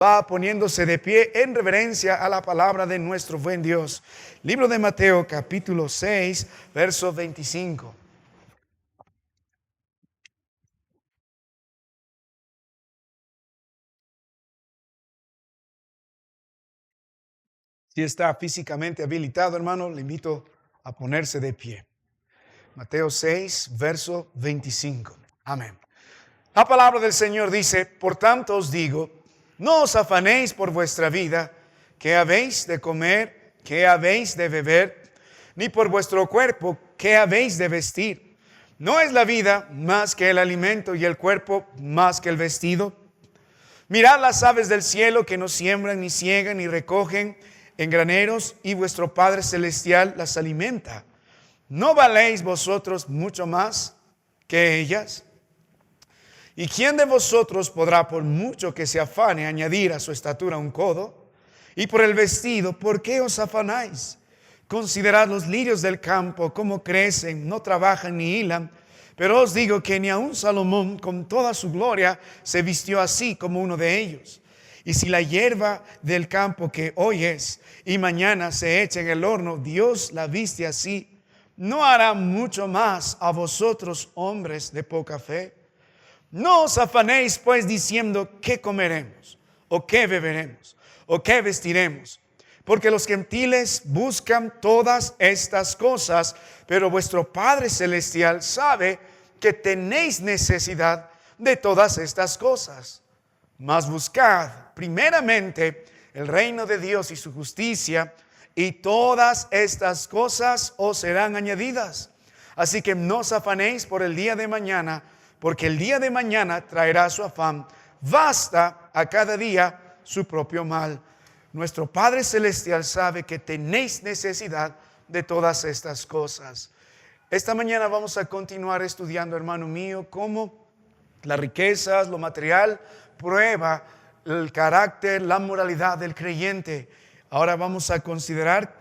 Va poniéndose de pie en reverencia a la palabra de nuestro buen Dios. Libro de Mateo, capítulo 6, verso 25. Si está físicamente habilitado, hermano, le invito a ponerse de pie. Mateo 6, verso 25. Amén. La palabra del Señor dice: por tanto os digo, no os afanéis por vuestra vida, qué habéis de comer, qué habéis de beber, ni por vuestro cuerpo, qué habéis de vestir. ¿No es la vida más que el alimento y el cuerpo más que el vestido? Mirad las aves del cielo, que no siembran, ni siegan, ni recogen en graneros, y vuestro Padre Celestial las alimenta. ¿No valéis vosotros mucho más que ellas? ¿Y quién de vosotros podrá, por mucho que se afane, añadir a su estatura un codo? Y por el vestido, ¿por qué os afanáis? Considerad los lirios del campo, cómo crecen, no trabajan ni hilan. Pero os digo que ni aun Salomón, con toda su gloria, se vistió así como uno de ellos. Y si la hierba del campo, que hoy es y mañana se echa en el horno, Dios la viste así, ¿no hará mucho más a vosotros, hombres de poca fe? No os afanéis pues diciendo: ¿qué comeremos? ¿O qué beberemos? ¿O qué vestiremos? Porque los gentiles buscan todas estas cosas, pero vuestro Padre Celestial sabe que tenéis necesidad de todas estas cosas. Mas buscad primeramente el reino de Dios y su justicia, y todas estas cosas os serán añadidas. Así que no os afanéis por el día de mañana, porque el día de mañana traerá su afán. Basta a cada día su propio mal. Nuestro Padre Celestial sabe que tenéis necesidad de todas estas cosas. Esta mañana vamos a continuar estudiando, hermano mío, cómo las riquezas, lo material, prueba el carácter, la moralidad del creyente. Ahora vamos a considerar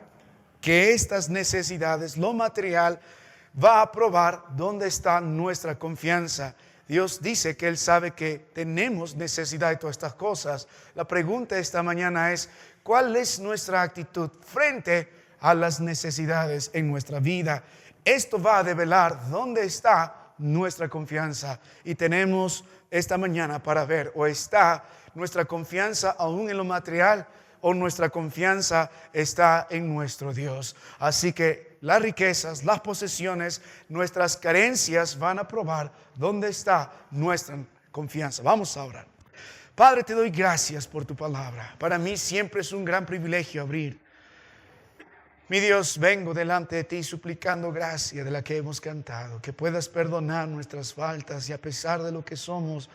que estas necesidades, lo material, va a probar dónde está nuestra confianza. Dios dice que Él sabe que tenemos necesidad de todas estas cosas. La pregunta esta mañana es: ¿cuál es nuestra actitud frente a las necesidades en nuestra vida? Esto va a develar dónde está nuestra confianza. Y tenemos esta mañana para ver: o está nuestra confianza aún en lo material, o nuestra confianza está en nuestro Dios. Así que las riquezas, las posesiones, nuestras carencias van a probar dónde está nuestra confianza. Vamos a orar. Padre, te doy gracias por tu palabra. Para mí siempre es un gran privilegio abrir. Mi Dios, vengo delante de ti suplicando gracia de la que hemos cantado, que puedas perdonar nuestras faltas y a pesar de lo que somos,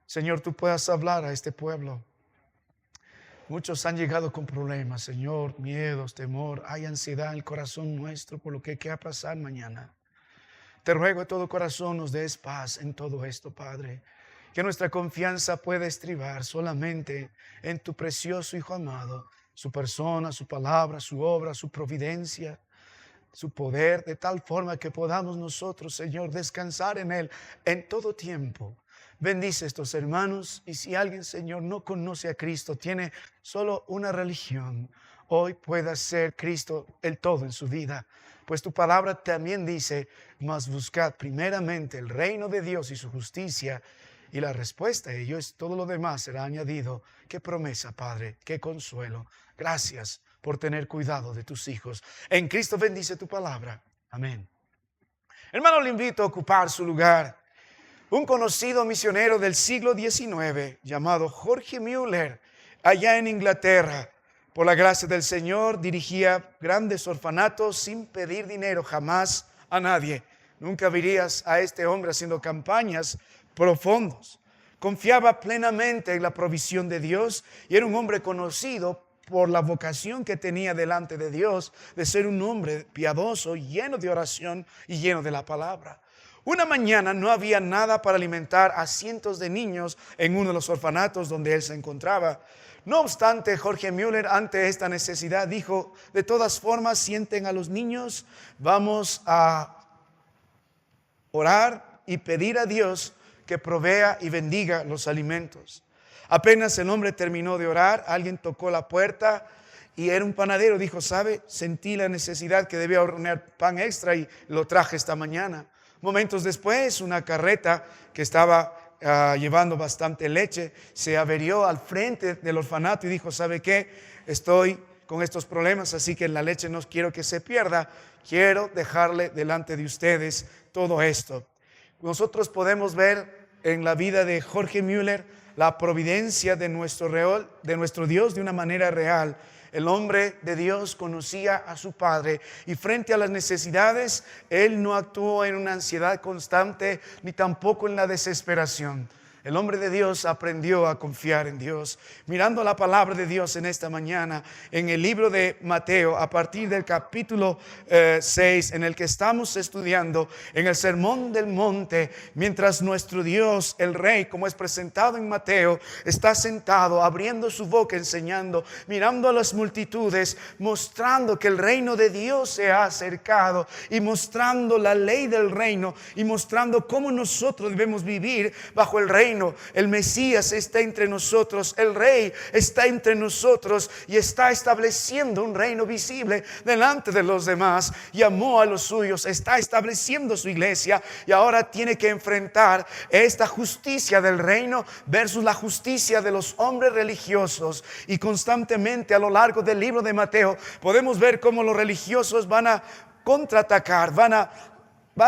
Señor, tú puedas hablar a este pueblo. Muchos han llegado con problemas, Señor, miedos, temor, hay ansiedad en el corazón nuestro por lo que va a pasar mañana. Te ruego de todo corazón nos des paz en todo esto, Padre, que nuestra confianza pueda estribar solamente en tu precioso Hijo amado, su persona, su palabra, su obra, su providencia, su poder, de tal forma que podamos nosotros, Señor, descansar en Él en todo tiempo. Bendice a estos hermanos, y si alguien, Señor, no conoce a Cristo, tiene solo una religión, hoy pueda ser Cristo el todo en su vida. Pues tu palabra también dice: mas buscad primeramente el reino de Dios y su justicia, y la respuesta a ello es: todo lo demás será añadido. Qué promesa, Padre, qué consuelo. Gracias por tener cuidado de tus hijos. En Cristo bendice tu palabra. Amén. Hermano, le invito a ocupar su lugar. Un conocido misionero del siglo XIX llamado George Mueller, allá en Inglaterra, por la gracia del Señor, dirigía grandes orfanatos sin pedir dinero jamás a nadie. Nunca verías a este hombre haciendo campañas profundos. Confiaba plenamente en la provisión de Dios y era un hombre conocido por la vocación que tenía delante de Dios de ser un hombre piadoso, lleno de oración y lleno de la palabra. Una mañana no había nada para alimentar a cientos de niños en uno de los orfanatos donde él se encontraba. No obstante, George Mueller, ante esta necesidad, dijo: de todas formas, sienten a los niños, vamos a orar y pedir a Dios que provea y bendiga los alimentos. Apenas el hombre terminó de orar, alguien tocó la puerta y era un panadero. Dijo, ¿sabe? Sentí la necesidad que debía hornear pan extra y lo traje esta mañana. Momentos después, una carreta que estaba llevando bastante leche se averió al frente del orfanato y dijo, ¿sabe qué? Estoy con estos problemas, así que la leche no quiero que se pierda. Quiero dejarle delante de ustedes todo esto. Nosotros podemos ver en la vida de Jorge Müller la providencia de nuestro Dios de una manera real. El hombre de Dios conocía a su Padre y frente a las necesidades, él no actuó en una ansiedad constante ni tampoco en la desesperación. El hombre de Dios aprendió a confiar en Dios. Mirando la palabra de Dios en esta mañana, en el libro de Mateo, a partir del capítulo 6, en el que estamos estudiando, en el Sermón del Monte, mientras nuestro Dios, el Rey, como es presentado en Mateo, está sentado, abriendo su boca, enseñando, mirando a las multitudes, mostrando que el reino de Dios se ha acercado y mostrando la ley del reino y mostrando cómo nosotros debemos vivir bajo el reino. El Mesías está entre nosotros, el Rey está entre nosotros y está estableciendo un reino visible delante de los demás. Llamó a los suyos, está estableciendo su iglesia y ahora tiene que enfrentar esta justicia del reino versus la justicia de los hombres religiosos. Y constantemente a lo largo del libro de Mateo podemos ver cómo los religiosos van a contraatacar, van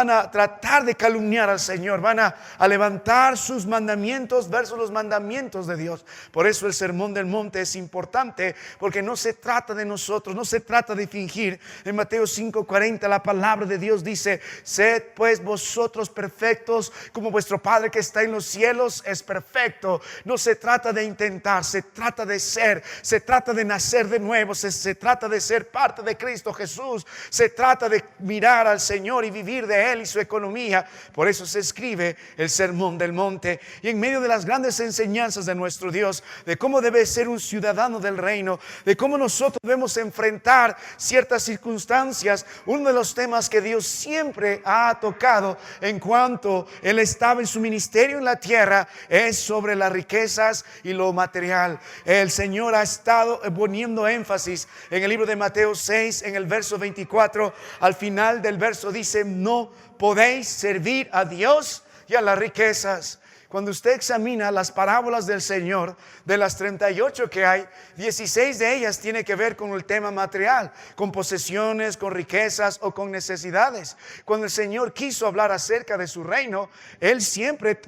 a tratar de calumniar al Señor, van a levantar sus mandamientos versus los mandamientos de Dios. Por eso el Sermón del Monte es importante, porque no se trata de nosotros, no se trata de fingir. En Mateo 5:40 la palabra de Dios dice, sed pues vosotros perfectos como vuestro Padre que está en los cielos es perfecto. No se trata de intentar, se trata de ser, se trata de nacer de nuevo, se trata de ser parte de Cristo Jesús, se trata de mirar al Señor y vivir de Él y su economía. Por eso se escribe el Sermón del Monte. Y en medio de las grandes enseñanzas de nuestro Dios, de cómo debe ser un ciudadano del reino, de cómo nosotros debemos enfrentar ciertas circunstancias, uno de los temas que Dios siempre ha tocado en cuanto Él estaba en su ministerio en la tierra es sobre las riquezas y lo material. El Señor ha estado poniendo énfasis en el libro de Mateo 6, en el verso 24, al final del verso dice, no podéis servir a Dios y a las riquezas. Cuando usted examina las parábolas del Señor, de las 38 que hay, 16 de ellas tiene que ver con el tema material, con posesiones, con riquezas o con necesidades. Cuando el Señor quiso hablar acerca de su reino, Él siempre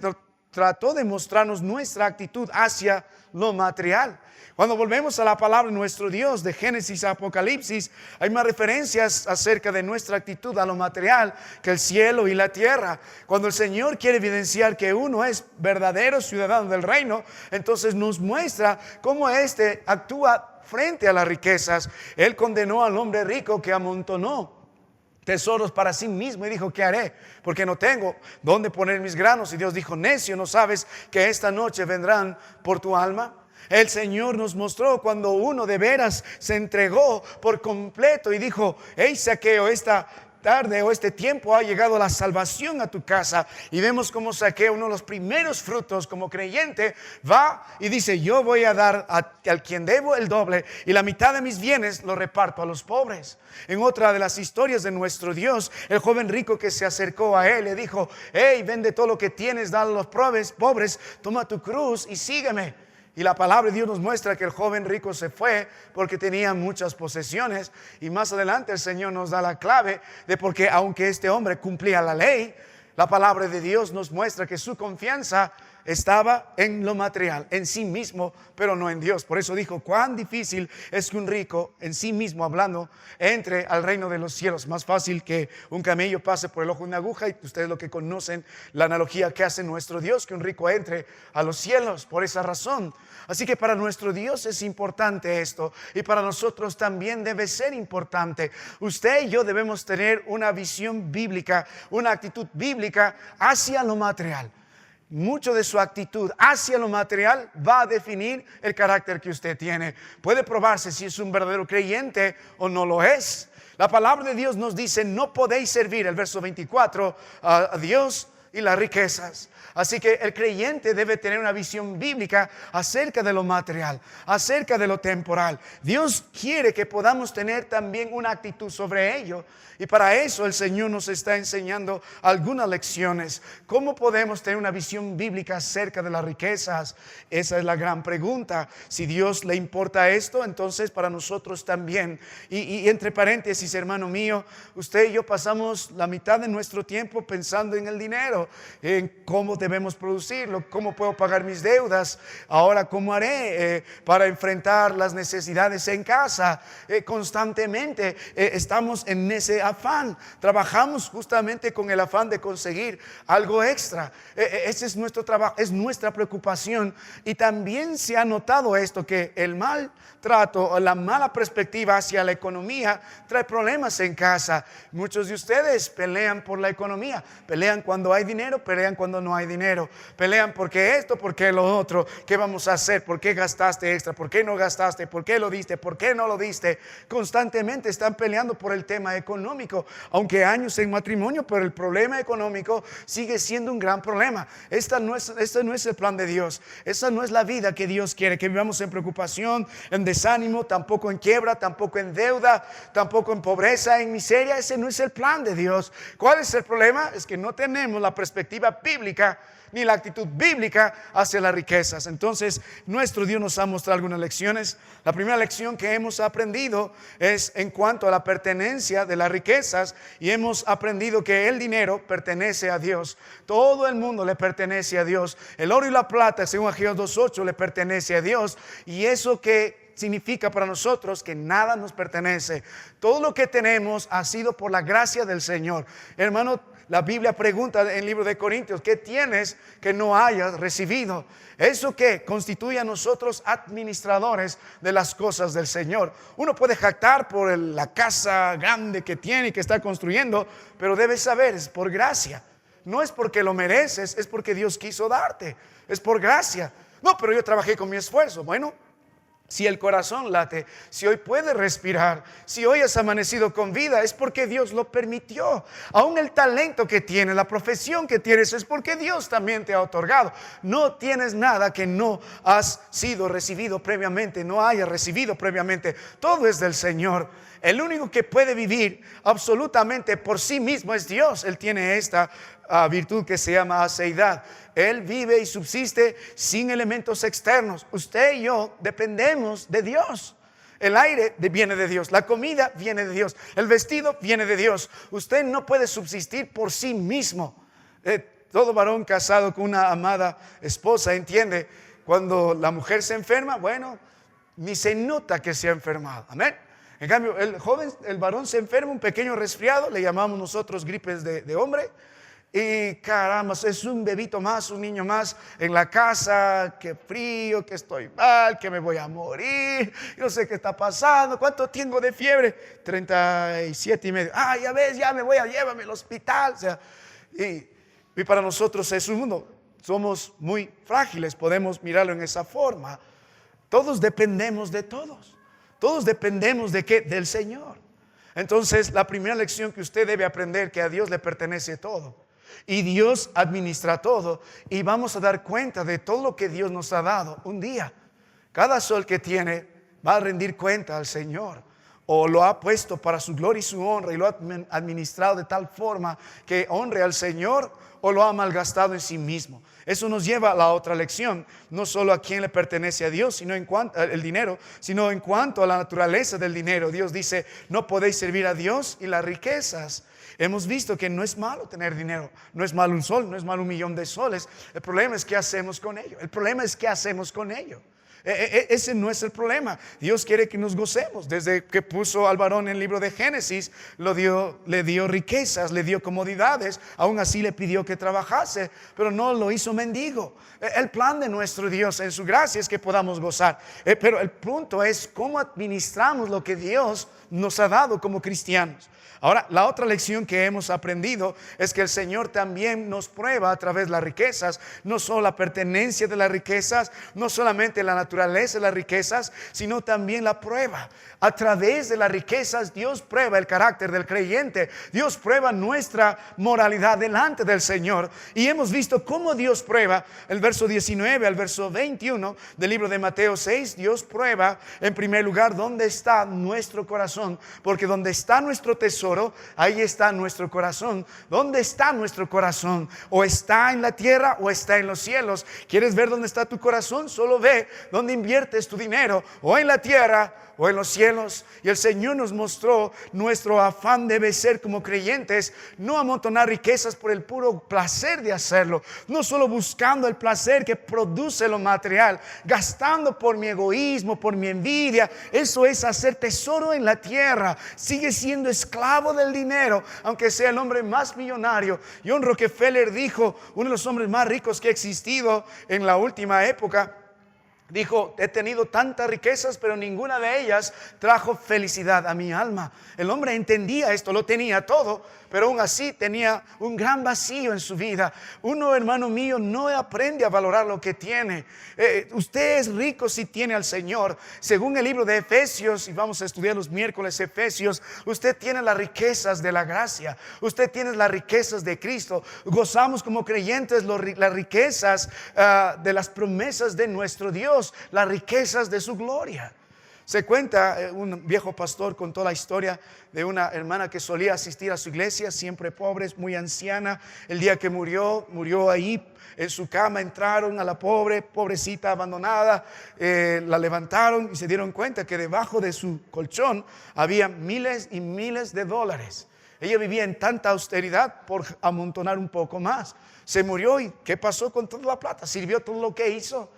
trató de mostrarnos nuestra actitud hacia lo material. Cuando volvemos a la palabra de nuestro Dios, de Génesis a Apocalipsis, hay más referencias acerca de nuestra actitud a lo material que el cielo y la tierra. Cuando el Señor quiere evidenciar que uno es verdadero ciudadano del reino, entonces nos muestra cómo éste actúa frente a las riquezas. Él condenó al hombre rico que amontonó tesoros para sí mismo y dijo, ¿qué haré? Porque no tengo dónde poner mis granos. Y Dios dijo, necio, ¿no sabes que esta noche vendrán por tu alma? El Señor nos mostró cuando uno de veras se entregó por completo y dijo, hey Zaqueo, esta tarde o este tiempo ha llegado la salvación a tu casa. Y vemos como Zaqueo, uno de los primeros frutos como creyente, va y dice, yo voy a dar al quien debo el doble y la mitad de mis bienes lo reparto a los pobres. En otra de las historias de nuestro Dios, el joven rico que se acercó a él le dijo, hey, vende todo lo que tienes, dale a los pobres, toma tu cruz y sígueme. Y la palabra de Dios nos muestra que el joven rico se fue porque tenía muchas posesiones. Y más adelante el Señor nos da la clave de por qué, aunque este hombre cumplía la ley, la palabra de Dios nos muestra que su confianza estaba en lo material, en sí mismo, pero no en Dios. Por eso dijo, cuán difícil es que un rico en sí mismo hablando entre al reino de los cielos. Más fácil que un camello pase por el ojo de una aguja, y ustedes lo que conocen la analogía que hace nuestro Dios, que un rico entre a los cielos por esa razón. Así que para nuestro Dios es importante esto, y para nosotros también debe ser importante. Usted y yo debemos tener una visión bíblica, una actitud bíblica hacia lo material. Mucho de su actitud hacia lo material va a definir el carácter que usted tiene. Puede probarse si es un verdadero creyente o no lo es. La palabra de Dios nos dice, no podéis servir, el verso 24, a Dios y las riquezas. Así que el creyente debe tener una visión bíblica acerca de lo material, acerca de lo temporal. Dios quiere que podamos tener también una actitud sobre ello. Y para eso el Señor nos está enseñando algunas lecciones. ¿Cómo podemos tener una visión bíblica acerca de las riquezas? Esa es la gran pregunta. Si Dios le importa esto, entonces para nosotros también. Y entre paréntesis, hermano mío, usted y yo pasamos la mitad de nuestro tiempo pensando en el dinero, en cómo debemos producirlo, cómo puedo pagar mis deudas, ahora cómo haré para enfrentar las necesidades en casa. Constantemente estamos en ese afán, trabajamos justamente con el afán de conseguir algo extra. Ese es nuestro trabajo, es nuestra preocupación. Y también se ha notado esto, que el mal trato o la mala perspectiva hacia la economía trae problemas en casa. Muchos de ustedes pelean por la economía, pelean cuando hay dinero, pelean cuando no hay dinero, pelean porque esto, porque lo otro, qué vamos a hacer, por qué gastaste extra, por qué no gastaste, por qué lo diste, por qué no lo diste. Constantemente están peleando por el tema económico, aunque años en matrimonio, pero el problema económico sigue siendo un gran problema. Este no es el plan de Dios, esa no es la vida que Dios quiere, que vivamos en preocupación, en desánimo, tampoco en quiebra, tampoco en deuda, tampoco en pobreza, en miseria. Ese no es el plan de Dios. ¿Cuál es el problema? Es que no tenemos la perspectiva bíblica ni la actitud bíblica hacia las riquezas. Entonces, nuestro Dios nos ha mostrado algunas lecciones. La primera lección que hemos aprendido es en cuanto a la pertenencia de las riquezas, y hemos aprendido que el dinero pertenece a Dios. Todo el mundo le pertenece a Dios. El oro y la plata, según Ageo 2:8, le pertenece a Dios. Y eso que significa para nosotros que nada nos pertenece. Todo lo que tenemos ha sido por la gracia del Señor. Hermano, la Biblia pregunta en el libro de Corintios: ¿qué tienes que no hayas recibido? Eso que constituye a nosotros administradores de las cosas del Señor. Uno puede jactar por la casa grande que tiene y que está construyendo, pero debes saber, es por gracia. No es porque lo mereces, es porque Dios quiso darte. Es por gracia. No, pero yo trabajé con mi esfuerzo. Bueno, si el corazón late, si hoy puedes respirar, si hoy has amanecido con vida, es porque Dios lo permitió. Aún el talento que tienes, la profesión que tienes, es porque Dios también te ha otorgado. No tienes nada que no has sido recibido previamente, no hayas recibido previamente. Todo es del Señor. El único que puede vivir absolutamente por sí mismo es Dios. Él tiene esta virtud que se llama aseidad. Él vive y subsiste sin elementos externos. Usted y yo dependemos de Dios. El aire viene de Dios, la comida viene de Dios, el vestido viene de Dios. Usted no puede subsistir por sí mismo. Todo varón casado con una amada esposa entiende, cuando la mujer se enferma, bueno, ni se nota que se ha enfermado. Amén. En cambio, el varón se enferma, un pequeño resfriado, le llamamos nosotros gripes de hombre. Y caramba, es un bebito más, un niño más en la casa. Qué frío, que estoy mal, que me voy a morir, no sé qué está pasando. ¿Cuánto tengo de fiebre? 37,5. Ya ves, ya me voy a llévame al hospital. O sea, y para nosotros es un mundo. Somos muy frágiles, podemos mirarlo en esa forma. Todos dependemos de todos. Todos dependemos de ¿qué? Del Señor. Entonces, la primera lección que usted debe aprender, que a Dios le pertenece todo. Y Dios administra todo. Y vamos a dar cuenta de todo lo que Dios nos ha dado un día. Cada sol que tiene va a rendir cuenta al Señor. O lo ha puesto para su gloria y su honra, y lo ha administrado de tal forma que honre al Señor, o lo ha malgastado en sí mismo. Eso nos lleva a la otra lección, no solo a quién le pertenece a Dios, sino en cuanto al dinero, sino en cuanto a la naturaleza del dinero. Dios dice: no podéis servir a Dios y las riquezas. Hemos visto que no es malo tener dinero, no es malo un sol, no es malo 1,000,000 de soles. El problema es qué hacemos con ello. El problema es qué hacemos con ello. Ese no es el problema. Dios quiere que nos gocemos. Desde que puso al varón en el libro de Génesis, le dio riquezas, le dio comodidades. Aún así le pidió que trabajase, pero no lo hizo mendigo. El plan de nuestro Dios en su gracia es que podamos gozar. Pero el punto es cómo administramos lo que Dios nos ha dado como cristianos. Ahora, la otra lección que hemos aprendido es que el Señor también nos prueba a través de las riquezas, no solo la pertenencia de las riquezas, no solamente la naturaleza de las riquezas, sino también la prueba. A través de las riquezas Dios prueba el carácter del creyente. Dios prueba nuestra moralidad delante del Señor. Y hemos visto cómo Dios prueba. El verso 19 al verso 21 del libro de Mateo 6, Dios prueba en primer lugar dónde está nuestro corazón. Porque donde está nuestro tesoro, ahí está nuestro corazón. ¿Dónde está nuestro corazón? O está en la tierra o está en los cielos. ¿Quieres ver dónde está tu corazón? Solo ve dónde inviertes tu dinero, o en la tierra o en los cielos. Y el Señor nos mostró nuestro afán debe ser como creyentes, no amontonar riquezas por el puro placer de hacerlo, no solo buscando el placer que produce lo material, gastando por mi egoísmo, por mi envidia. Eso es hacer tesoro en la tierra. Sigue siendo esclavo del dinero, aunque sea el hombre más millonario. John Rockefeller dijo, uno de los hombres más ricos que ha existido en la última época, dijo: he tenido tantas riquezas, pero ninguna de ellas trajo felicidad a mi alma. El hombre entendía esto, lo tenía todo, pero aún así tenía un gran vacío en su vida. Uno, hermano mío, no aprende a valorar lo que tiene. Usted es rico si tiene al Señor. Según el libro de Efesios, y vamos a estudiar los miércoles Efesios, usted tiene las riquezas de la gracia. Usted tiene las riquezas de Cristo. Gozamos como creyentes las riquezas de las promesas de nuestro Dios, las riquezas de su gloria. Se cuenta, un viejo pastor contó la historia de una hermana que solía asistir a su iglesia, siempre pobre, muy anciana. El día que murió ahí en su cama. Entraron a la pobrecita abandonada, la levantaron y se dieron cuenta que debajo de su colchón había miles y miles de dólares. Ella vivía en tanta austeridad por amontonar un poco más. Se murió, y ¿qué pasó con toda la plata? ¿Sirvió todo lo que hizo?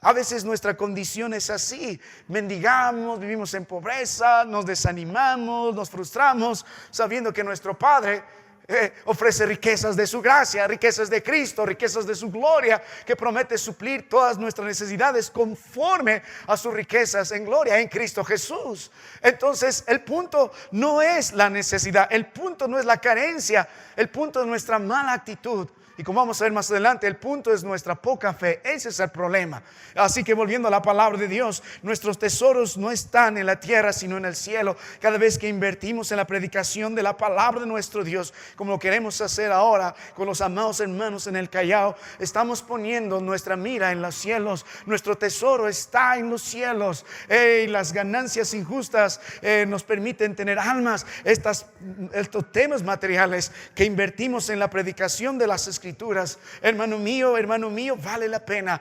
A veces nuestra condición es así: mendigamos, vivimos en pobreza, nos desanimamos, nos frustramos, sabiendo que nuestro Padre ofrece riquezas de su gracia, riquezas de Cristo, riquezas de su gloria, que promete suplir todas nuestras necesidades conforme a sus riquezas en gloria en Cristo Jesús. Entonces el punto no es la necesidad, el punto no es la carencia, el punto es nuestra mala actitud. Y como vamos a ver más adelante, el punto es nuestra poca fe. Ese es el problema. Así que volviendo a la palabra de Dios, nuestros tesoros no están en la tierra, sino en el cielo. Cada vez que invertimos en la predicación de la palabra de nuestro Dios, como lo queremos hacer ahora con los amados hermanos en el Callao, estamos poniendo nuestra mira en los cielos. Nuestro tesoro está en los cielos. Las ganancias injustas nos permiten tener almas. Estos temas materiales que invertimos en la predicación de las Escrituras, hermano mío, vale la pena.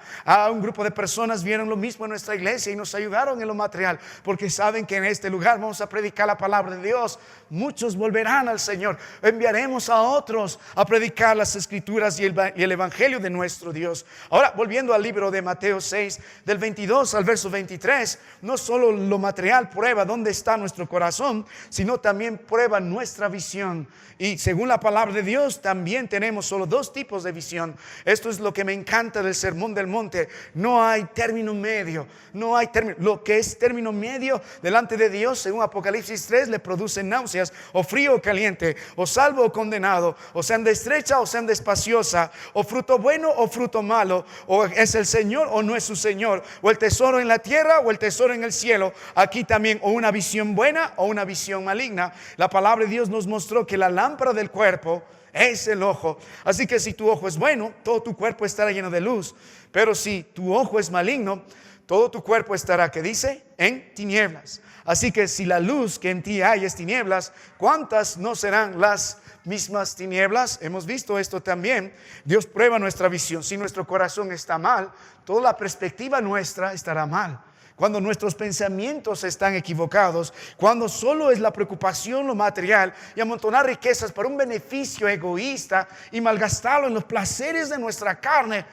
Un grupo de personas vieron lo mismo en nuestra iglesia y nos ayudaron en lo material, porque saben que en este lugar vamos a predicar la palabra de Dios. Muchos volverán al Señor. Enviaremos a otros a predicar las Escrituras y el Evangelio de nuestro Dios. Ahora, volviendo al libro de Mateo 6, del 22 al verso 23, no solo lo material prueba dónde está nuestro corazón, sino también prueba nuestra visión. Y según la palabra de Dios, también tenemos solo dos tipos de visión. Esto es lo que me encanta del Sermón del Monte. No hay término medio. No hay término. Lo que es término medio delante de Dios, según Apocalipsis 3, le produce náuseas, o frío o caliente, o salvo o condenado, o sean de estrecha o sean de espaciosa, o fruto bueno o fruto malo, o es el Señor o no es su Señor, o el tesoro en la tierra o el tesoro en el cielo. Aquí también, o una visión buena o una visión maligna. La palabra de Dios nos mostró que la lámpara del cuerpo es el ojo. Así que si tu ojo es bueno, todo tu cuerpo estará lleno de luz. Pero si tu ojo es maligno, todo tu cuerpo estará, ¿qué dice? En tinieblas. Así que si la luz que en ti hay es tinieblas, ¿cuántas no serán las mismas tinieblas? Hemos visto esto también. Dios prueba nuestra visión. Si nuestro corazón está mal, toda la perspectiva nuestra estará mal. Cuando nuestros pensamientos están equivocados, cuando solo es la preocupación lo material y amontonar riquezas para un beneficio egoísta y malgastarlo en los placeres de nuestra carne,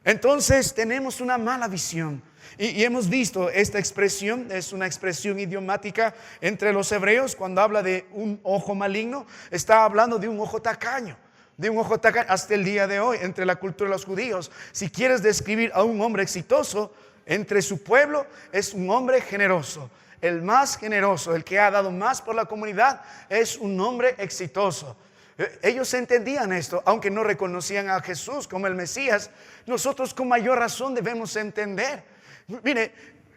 entonces tenemos una mala visión. Y hemos visto esta expresión, es una expresión idiomática entre los hebreos. Cuando habla de un ojo maligno, está hablando de un ojo tacaño. De un ojo tacaño hasta el día de hoy, entre la cultura de los judíos. Si quieres describir a un hombre exitoso entre su pueblo, es un hombre generoso. El más generoso, el que ha dado más por la comunidad, es un hombre exitoso. Ellos entendían esto, aunque no reconocían a Jesús como el Mesías. Nosotros con mayor razón debemos entender. Mire,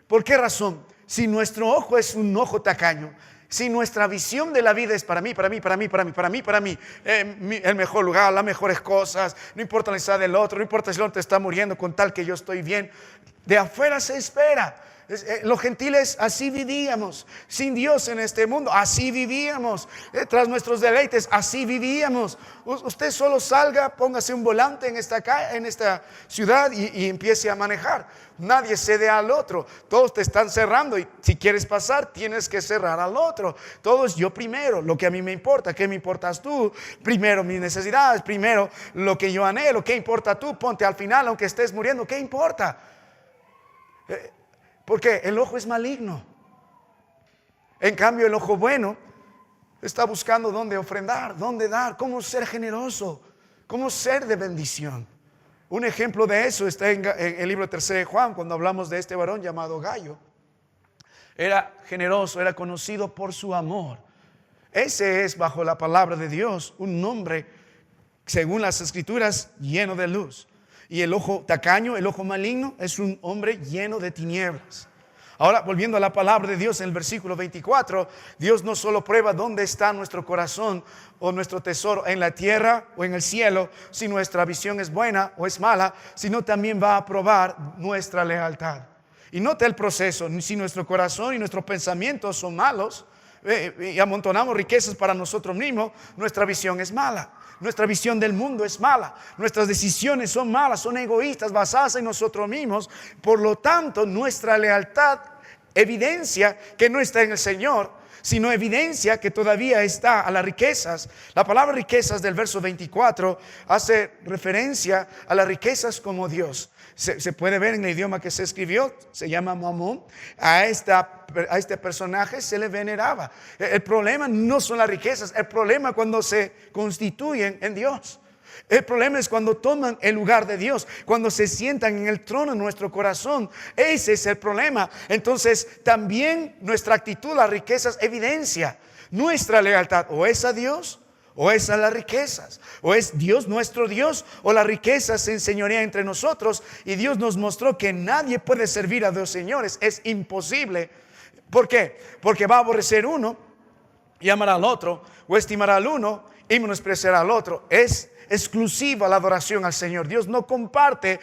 ¿por qué razón? Si nuestro ojo es un ojo tacaño, si nuestra visión de la vida es para mí, el mejor lugar, las mejores cosas, no importa la necesidad del otro, no importa si el otro está muriendo con tal que yo estoy bien, de afuera se espera. Los gentiles así vivíamos, sin Dios en este mundo, así vivíamos, tras nuestros deleites, así vivíamos. Usted solo salga, póngase un volante en esta ciudad y empiece a manejar. Nadie cede al otro, todos te están cerrando y si quieres pasar tienes que cerrar al otro. Todo es yo primero, lo que a mí me importa, ¿qué me importas tú? Primero mis necesidades, primero lo que yo anhelo, ¿qué importa tú? Ponte al final aunque estés muriendo, ¿qué importa? Porque el ojo es maligno. En cambio el ojo bueno está buscando dónde ofrendar, dónde dar, cómo ser generoso, cómo ser de bendición. Un ejemplo de eso está en el libro 3 de Juan, cuando hablamos de este varón llamado Gallo. Era generoso, era conocido por su amor. Ese es, bajo la palabra de Dios, un hombre, según las escrituras, lleno de luz. Y el ojo tacaño, el ojo maligno, es un hombre lleno de tinieblas. Ahora, volviendo a la palabra de Dios en el versículo 24, Dios no solo prueba dónde está nuestro corazón o nuestro tesoro, en la tierra o en el cielo, si nuestra visión es buena o es mala, sino también va a probar nuestra lealtad. Y nota el proceso: si nuestro corazón y nuestros pensamientos son malos y amontonamos riquezas para nosotros mismos, nuestra visión es mala. Nuestra visión del mundo es mala. Nuestras decisiones son malas, son egoístas, basadas en nosotros mismos. Por lo tanto, nuestra lealtad evidencia que no está en el Señor, sino evidencia que todavía está a las riquezas. La palabra riquezas del verso 24 hace referencia a las riquezas como Dios. Se puede ver en el idioma que se escribió, se llama Mamón. A este personaje se le veneraba. El problema no son las riquezas, el problema cuando se constituyen en Dios. El problema es cuando toman el lugar de Dios, cuando se sientan en el trono de nuestro corazón. Ese es el problema. Entonces también nuestra actitud a las riquezas evidencia nuestra lealtad, o es a Dios o es a las riquezas, o es Dios nuestro Dios, o las riquezas se enseñorean entre nosotros. Y Dios nos mostró que nadie puede servir a dos señores, es imposible. ¿Por qué? Porque va a aborrecer uno y amar al otro, o estimar al uno y menospreciar al otro. Es exclusiva la adoración al Señor. Dios no comparte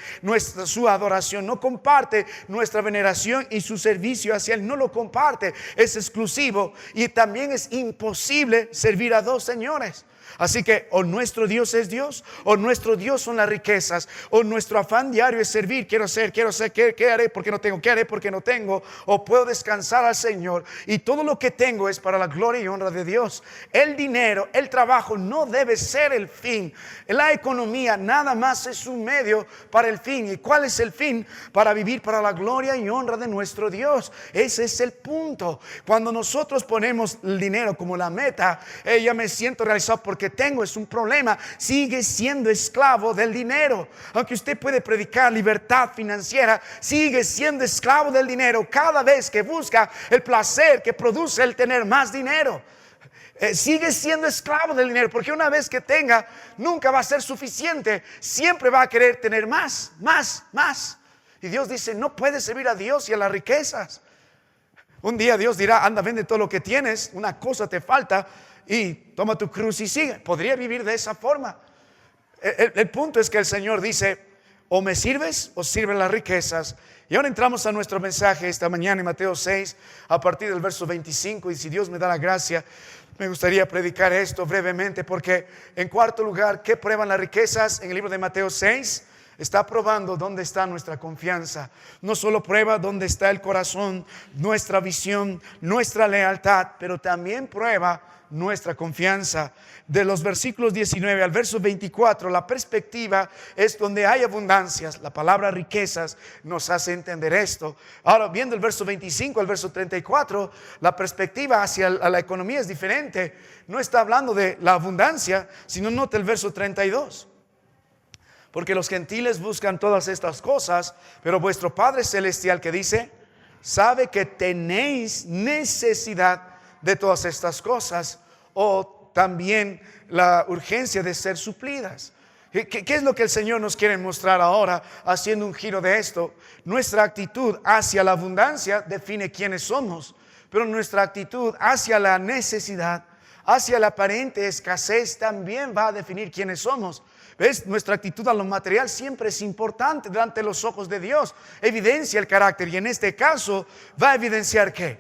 su adoración, no comparte nuestra veneración y su servicio hacia Él, no lo comparte, es exclusivo. Y también es imposible servir a dos señores. Así que o nuestro Dios es Dios, o nuestro Dios son las riquezas, o nuestro afán diario es servir. Quiero ser, ¿qué haré? Porque no tengo, ¿qué haré? Porque no tengo. O puedo descansar al Señor y todo lo que tengo es para la gloria y honra de Dios. El dinero, el trabajo no debe ser el fin. La economía nada más es un medio para el fin. ¿Y cuál es el fin? Para vivir para la gloria y honra de nuestro Dios. Ese es el punto. Cuando nosotros ponemos el dinero como la meta, ya me siento realizado porque tengo, es un problema. Sigue siendo esclavo del dinero. Aunque usted puede predicar libertad financiera, sigue siendo esclavo del dinero cada vez que busca el placer que produce el tener más dinero. Sigue siendo esclavo del dinero, porque una vez que tenga, nunca va a ser suficiente. Siempre va a querer tener más. Y Dios dice: no puedes servir a Dios y a las riquezas. Un día Dios dirá: anda, vende todo lo que tienes, una cosa te falta y toma tu cruz y sigue. Podría vivir de esa forma. El punto es que el Señor dice: o me sirves o sirven las riquezas. Y ahora entramos a nuestro mensaje esta mañana en Mateo 6, a partir del verso 25. Y si Dios me da la gracia, me gustaría predicar esto brevemente, porque en cuarto lugar, ¿qué prueban las riquezas? En el libro de Mateo 6 está probando dónde está nuestra confianza. No solo prueba dónde está el corazón, nuestra visión, nuestra lealtad, pero también prueba nuestra confianza. De los versículos 19 al verso 24, la perspectiva es donde hay abundancias. La palabra riquezas nos hace entender esto. Ahora, viendo el verso 25 al verso 34, la perspectiva hacia la economía es diferente. No está hablando de la abundancia, sino nota el verso 32. Porque los gentiles buscan todas estas cosas, pero vuestro Padre Celestial, que dice, sabe que tenéis necesidad de todas estas cosas, o también la urgencia de ser suplidas. ¿Qué es lo que el Señor nos quiere mostrar ahora haciendo un giro de esto? Nuestra actitud hacia la abundancia define quiénes somos, pero nuestra actitud hacia la necesidad, hacia la aparente escasez también va a definir quiénes somos. ¿Ves? Nuestra actitud a lo material siempre es importante delante de los ojos de Dios. Evidencia el carácter y en este caso va a evidenciar ¿qué?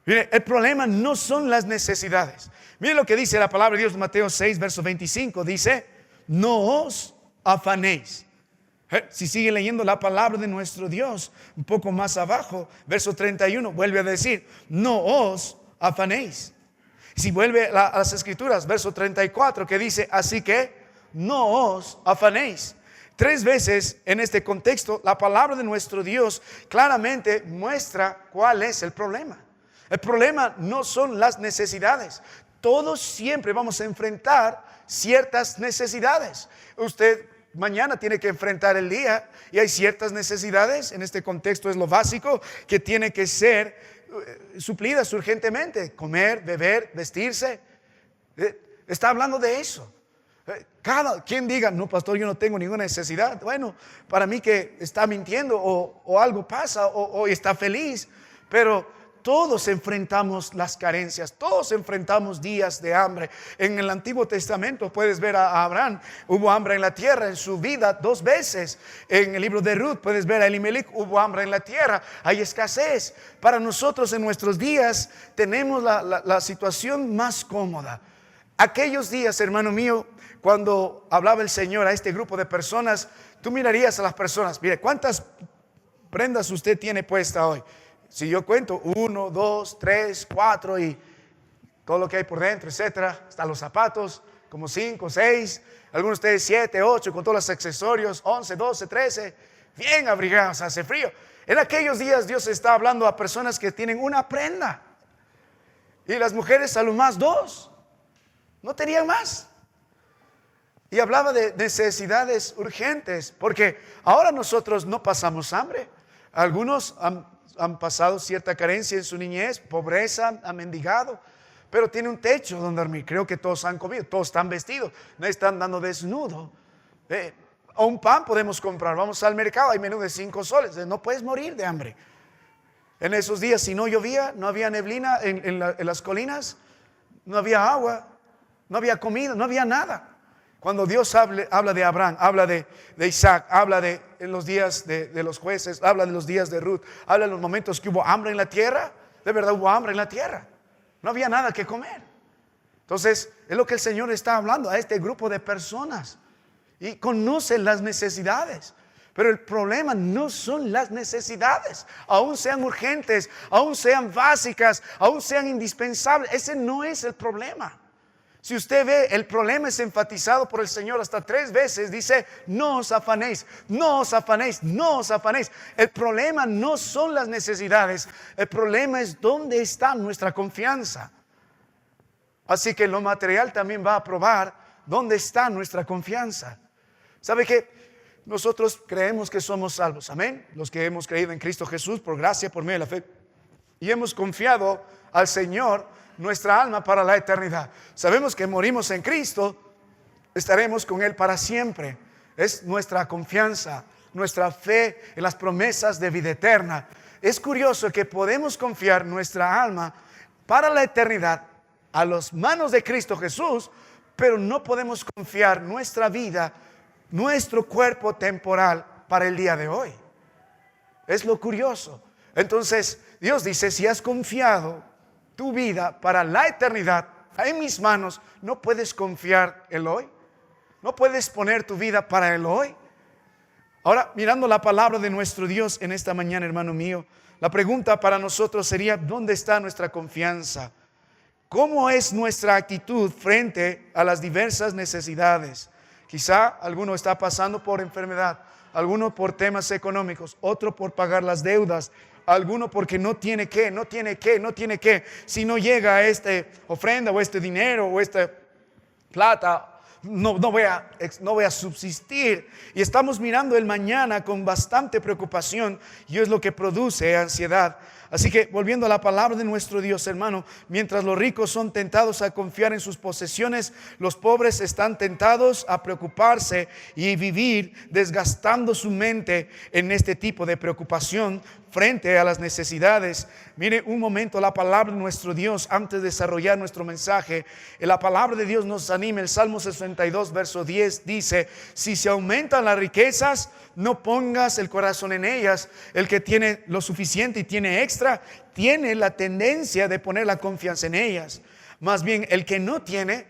Mire, el problema no son las necesidades. Mire lo que dice la palabra de Dios en Mateo 6, verso 25. Dice, no os afanéis. Si sigue leyendo la palabra de nuestro Dios, un poco más abajo, verso 31, vuelve a decir, no os afanéis. Si vuelve a las escrituras, verso 34, que dice, así que no os afanéis. 3 veces en este contexto, la palabra de nuestro Dios claramente muestra cuál es el problema. El problema no son las necesidades. Todos siempre vamos a enfrentar ciertas necesidades. Usted mañana tiene que enfrentar el día y hay ciertas necesidades. En este contexto es lo básico que tiene que ser suplidas urgentemente. Comer, beber, vestirse. Está hablando de eso. Quien diga, no pastor, yo no tengo ninguna necesidad. Bueno, para mí que está mintiendo o algo pasa o está feliz. Pero todos enfrentamos las carencias, todos enfrentamos días de hambre. En el Antiguo Testamento puedes ver a Abraham, hubo hambre en la tierra en su vida 2 veces. En el libro de Ruth puedes ver a Elimelech, hubo hambre en la tierra, hay escasez. Para nosotros en nuestros días tenemos la situación más cómoda. Aquellos días, hermano mío, cuando hablaba el Señor a este grupo de personas, tú mirarías a las personas, mire, ¿cuántas prendas usted tiene puesta hoy? Si yo cuento 1, 2, 3, 4 y todo lo que hay por dentro, etcétera, hasta los zapatos, como 5, 6, algunos de ustedes 7, 8, con todos los accesorios, 11, 12, 13, bien abrigados, hace frío. En aquellos días Dios está hablando a personas que tienen una prenda y las mujeres a lo más 2, no tenían más. Y hablaba de necesidades urgentes, porque ahora nosotros no pasamos hambre. Algunos han pasado cierta carencia en su niñez, pobreza, han mendigado, pero tiene un techo donde dormir. Creo que todos han comido, todos están vestidos, no están dando desnudo. O un pan podemos comprar, vamos al mercado, hay menú de 5 soles, no puedes morir de hambre. En esos días, si no llovía, no había neblina en las colinas, no había agua, no había comida, no había nada. Cuando Dios habla de Abraham, habla de Isaac, habla de los días de los jueces, habla de los días de Ruth, habla de los momentos que hubo hambre en la tierra. De verdad hubo hambre en la tierra. No había nada que comer. Entonces, es lo que el Señor está hablando a este grupo de personas. Y conocen las necesidades. Pero el problema no son las necesidades. Aún sean urgentes, aún sean básicas, aún sean indispensables. Ese no es el problema. Si usted ve, el problema es enfatizado por el Señor hasta 3 veces. Dice, no os afanéis, no os afanéis, no os afanéis. El problema no son las necesidades. El problema es dónde está nuestra confianza. Así que lo material también va a probar dónde está nuestra confianza. ¿Sabe qué? Nosotros creemos que somos salvos. Amén. Los que hemos creído en Cristo Jesús por gracia, por medio de la fe. Y hemos confiado al Señor nuestra alma para la eternidad. Sabemos que morimos en Cristo, estaremos con Él para siempre. Es nuestra confianza, nuestra fe en las promesas de vida eterna. Es curioso que podemos confiar nuestra alma para la eternidad a las manos de Cristo Jesús, pero no podemos confiar nuestra vida, nuestro cuerpo temporal para el día de hoy. Es lo curioso. Entonces Dios dice, si has confiado tu vida para la eternidad en mis manos, ¿no puedes confiar el hoy? ¿No puedes poner tu vida para el hoy? Ahora, mirando la palabra de nuestro Dios en esta mañana, hermano mío, la pregunta para nosotros sería, ¿dónde está nuestra confianza? ¿Cómo es nuestra actitud frente a las diversas necesidades? Quizá alguno está pasando por enfermedad, alguno por temas económicos, otro por pagar las deudas, alguno porque no tiene que. Si no llega a esta ofrenda o este dinero o esta plata, no voy a subsistir. Y estamos mirando el mañana con bastante preocupación y es lo que produce ansiedad. Así que volviendo a la palabra de nuestro Dios, hermano, mientras los ricos son tentados a confiar en sus posesiones, los pobres están tentados a preocuparse y vivir desgastando su mente en este tipo de preocupación frente a las necesidades. Mire un momento la palabra de nuestro Dios antes de desarrollar nuestro mensaje. La palabra de Dios nos anima. El Salmo 62, verso 10 dice: si se aumentan las riquezas, no pongas el corazón en ellas. El que tiene lo suficiente y tiene extra, tiene la tendencia de poner la confianza en ellas. Más bien, el que no tiene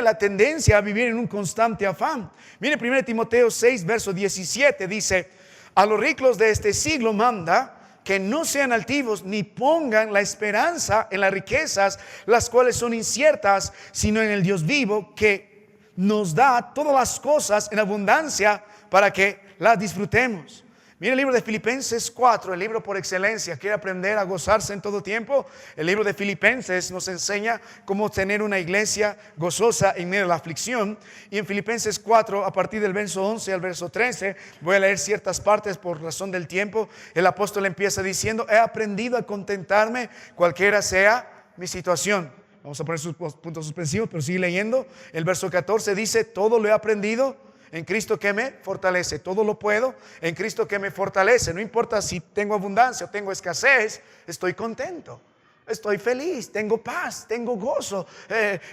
la tendencia a vivir en un constante afán. Mire 1 Timoteo 6, verso 17 dice: a los ricos de este siglo manda que no sean altivos ni pongan la esperanza en las riquezas, las cuales son inciertas, sino en el Dios vivo, que nos da todas las cosas en abundancia para que las disfrutemos. Mire el libro de Filipenses 4, el libro por excelencia. ¿Quiere aprender a gozarse en todo tiempo? El libro de Filipenses nos enseña cómo tener una iglesia gozosa en medio de la aflicción. Y en Filipenses 4, a partir del verso 11 al verso 13, voy a leer ciertas partes por razón del tiempo. El apóstol empieza diciendo: he aprendido a contentarme cualquiera sea mi situación. Vamos a poner sus puntos suspensivos, pero sigue leyendo. El verso 14 dice: todo lo he aprendido en Cristo que me fortalece. Todo lo puedo en Cristo que me fortalece. No importa si tengo abundancia o tengo escasez, estoy contento, estoy feliz, tengo paz, tengo gozo.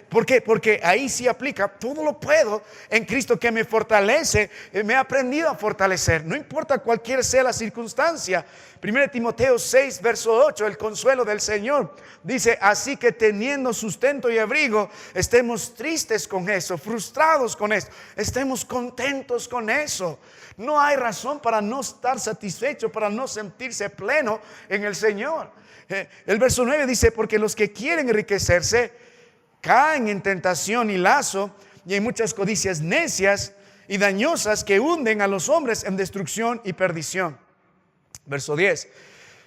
¿Por qué? Porque ahí sí aplica: todo lo puedo en Cristo que me fortalece. Me he aprendido a fortalecer, no importa cualquier sea la circunstancia. 1 Timoteo 6, verso 8, el consuelo del Señor dice: así que teniendo sustento y abrigo, estemos tristes con eso, frustrados con esto, estemos contentos con eso. No hay razón para no estar satisfecho, para no sentirse pleno en el Señor. El verso 9 dice: porque los que quieren enriquecerse caen en tentación y lazo y en muchas codicias necias y dañosas que hunden a los hombres en destrucción y perdición. Verso 10: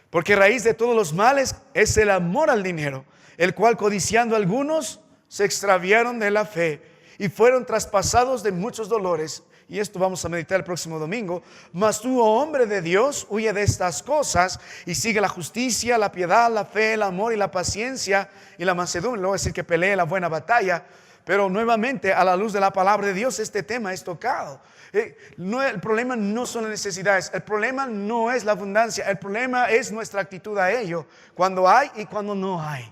porque raíz de todos los males es el amor al dinero, el cual codiciando algunos se extraviaron de la fe y fueron traspasados de muchos dolores. Y esto vamos a meditar el próximo domingo. Mas tú, oh hombre de Dios, huye de estas cosas y sigue la justicia, la piedad, la fe, el amor y la paciencia y la mansedumbre. Luego decir que pelee la buena batalla. Pero nuevamente, a la luz de la palabra de Dios, este tema es tocado. El problema no son las necesidades, el problema no es la abundancia, el problema es nuestra actitud a ello, cuando hay y cuando no hay.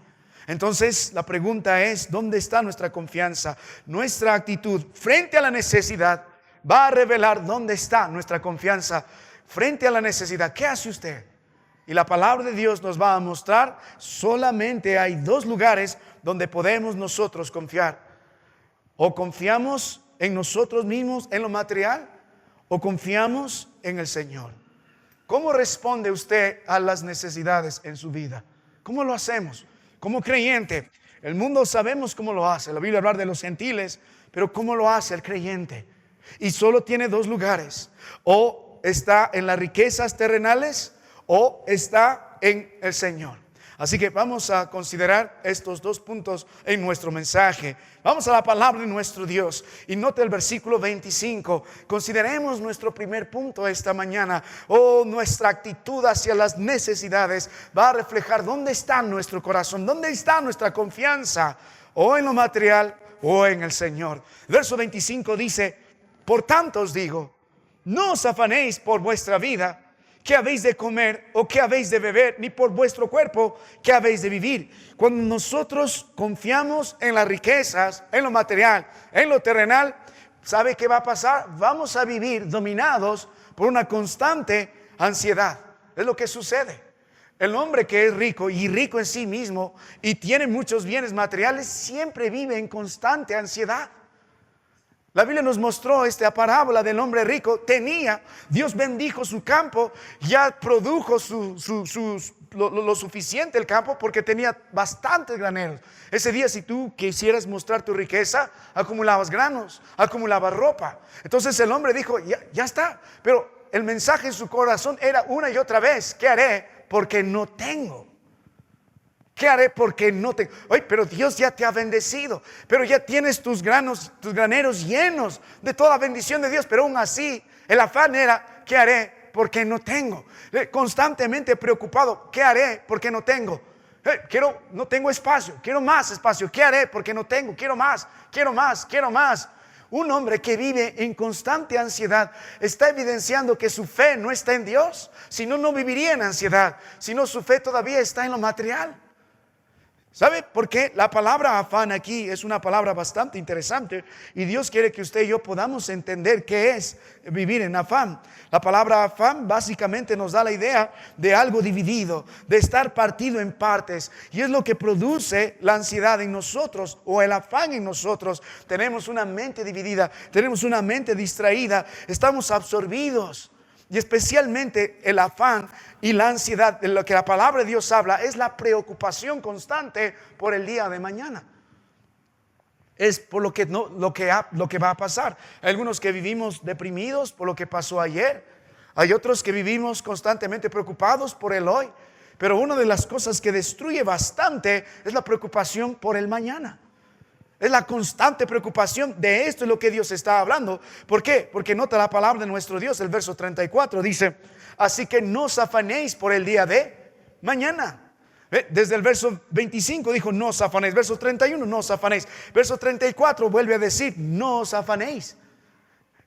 Entonces la pregunta es: ¿dónde está nuestra confianza? Nuestra actitud frente a la necesidad va a revelar dónde está nuestra confianza frente a la necesidad. ¿Qué hace usted? Y la palabra de Dios nos va a mostrar: solamente hay dos lugares donde podemos nosotros confiar. O confiamos en nosotros mismos, en lo material, o confiamos en el Señor. ¿Cómo responde usted a las necesidades en su vida? ¿Cómo lo hacemos? Como creyente, el mundo sabemos cómo lo hace. La Biblia habla de los gentiles, pero ¿cómo lo hace el creyente? Y solo tiene dos lugares: o está en las riquezas terrenales o está en el Señor. Así que vamos a considerar estos dos puntos en nuestro mensaje. Vamos a la palabra de nuestro Dios y note el versículo 25. Consideremos nuestro primer punto esta mañana. Nuestra actitud hacia las necesidades va a reflejar dónde está nuestro corazón, dónde está nuestra confianza, o en lo material o en el Señor. Verso 25 dice: por tanto os digo, no os afanéis por vuestra vida, qué habéis de comer o qué habéis de beber, ni por vuestro cuerpo, qué habéis de vivir. Cuando nosotros confiamos en las riquezas, en lo material, en lo terrenal, ¿sabe qué va a pasar? Vamos a vivir dominados por una constante ansiedad. Es lo que sucede. El hombre que es rico y rico en sí mismo y tiene muchos bienes materiales, siempre vive en constante ansiedad. La Biblia nos mostró esta parábola del hombre rico. Dios bendijo su campo, ya produjo lo suficiente el campo porque tenía bastantes graneros. Ese día, si tú quisieras mostrar tu riqueza, acumulabas granos, acumulabas ropa. Entonces el hombre dijo: ya está. Pero el mensaje en su corazón era una y otra vez: ¿qué haré? Porque no tengo. ¿Qué haré? Porque no tengo. Oye, pero Dios ya te ha bendecido, pero ya tienes tus graneros llenos de toda bendición de Dios. Pero aún así, el afán era: ¿qué haré? porque no tengo. Constantemente preocupado, ¿qué haré porque no tengo? No tengo espacio, quiero más espacio. ¿Qué haré porque no tengo? Quiero más, quiero más, quiero más. Un hombre que vive en constante ansiedad está evidenciando que su fe no está en Dios. Si no, no viviría en ansiedad. Si no, su fe todavía está en lo material. ¿Sabe por qué? La palabra afán aquí es una palabra bastante interesante y Dios quiere que usted y yo podamos entender qué es vivir en afán. La palabra afán básicamente nos da la idea de algo dividido, de estar partido en partes, y es lo que produce la ansiedad en nosotros o el afán en nosotros. Tenemos una mente dividida, tenemos una mente distraída, estamos absorbidos. Y especialmente el afán y la ansiedad, de lo que la palabra de Dios habla, es la preocupación constante por el día de mañana. Es por lo que va a pasar. Hay algunos que vivimos deprimidos por lo que pasó ayer. Hay otros que vivimos constantemente preocupados por el hoy. Pero una de las cosas que destruye bastante es la preocupación por el mañana. Es la constante preocupación. De esto es lo que Dios está hablando. ¿Por qué? Porque nota la palabra de nuestro Dios. El verso 34 dice: así que no os afanéis por el día de mañana. Desde el verso 25 dijo: no os afanéis. Verso 31, no os afanéis. Verso 34 vuelve a decir: no os afanéis.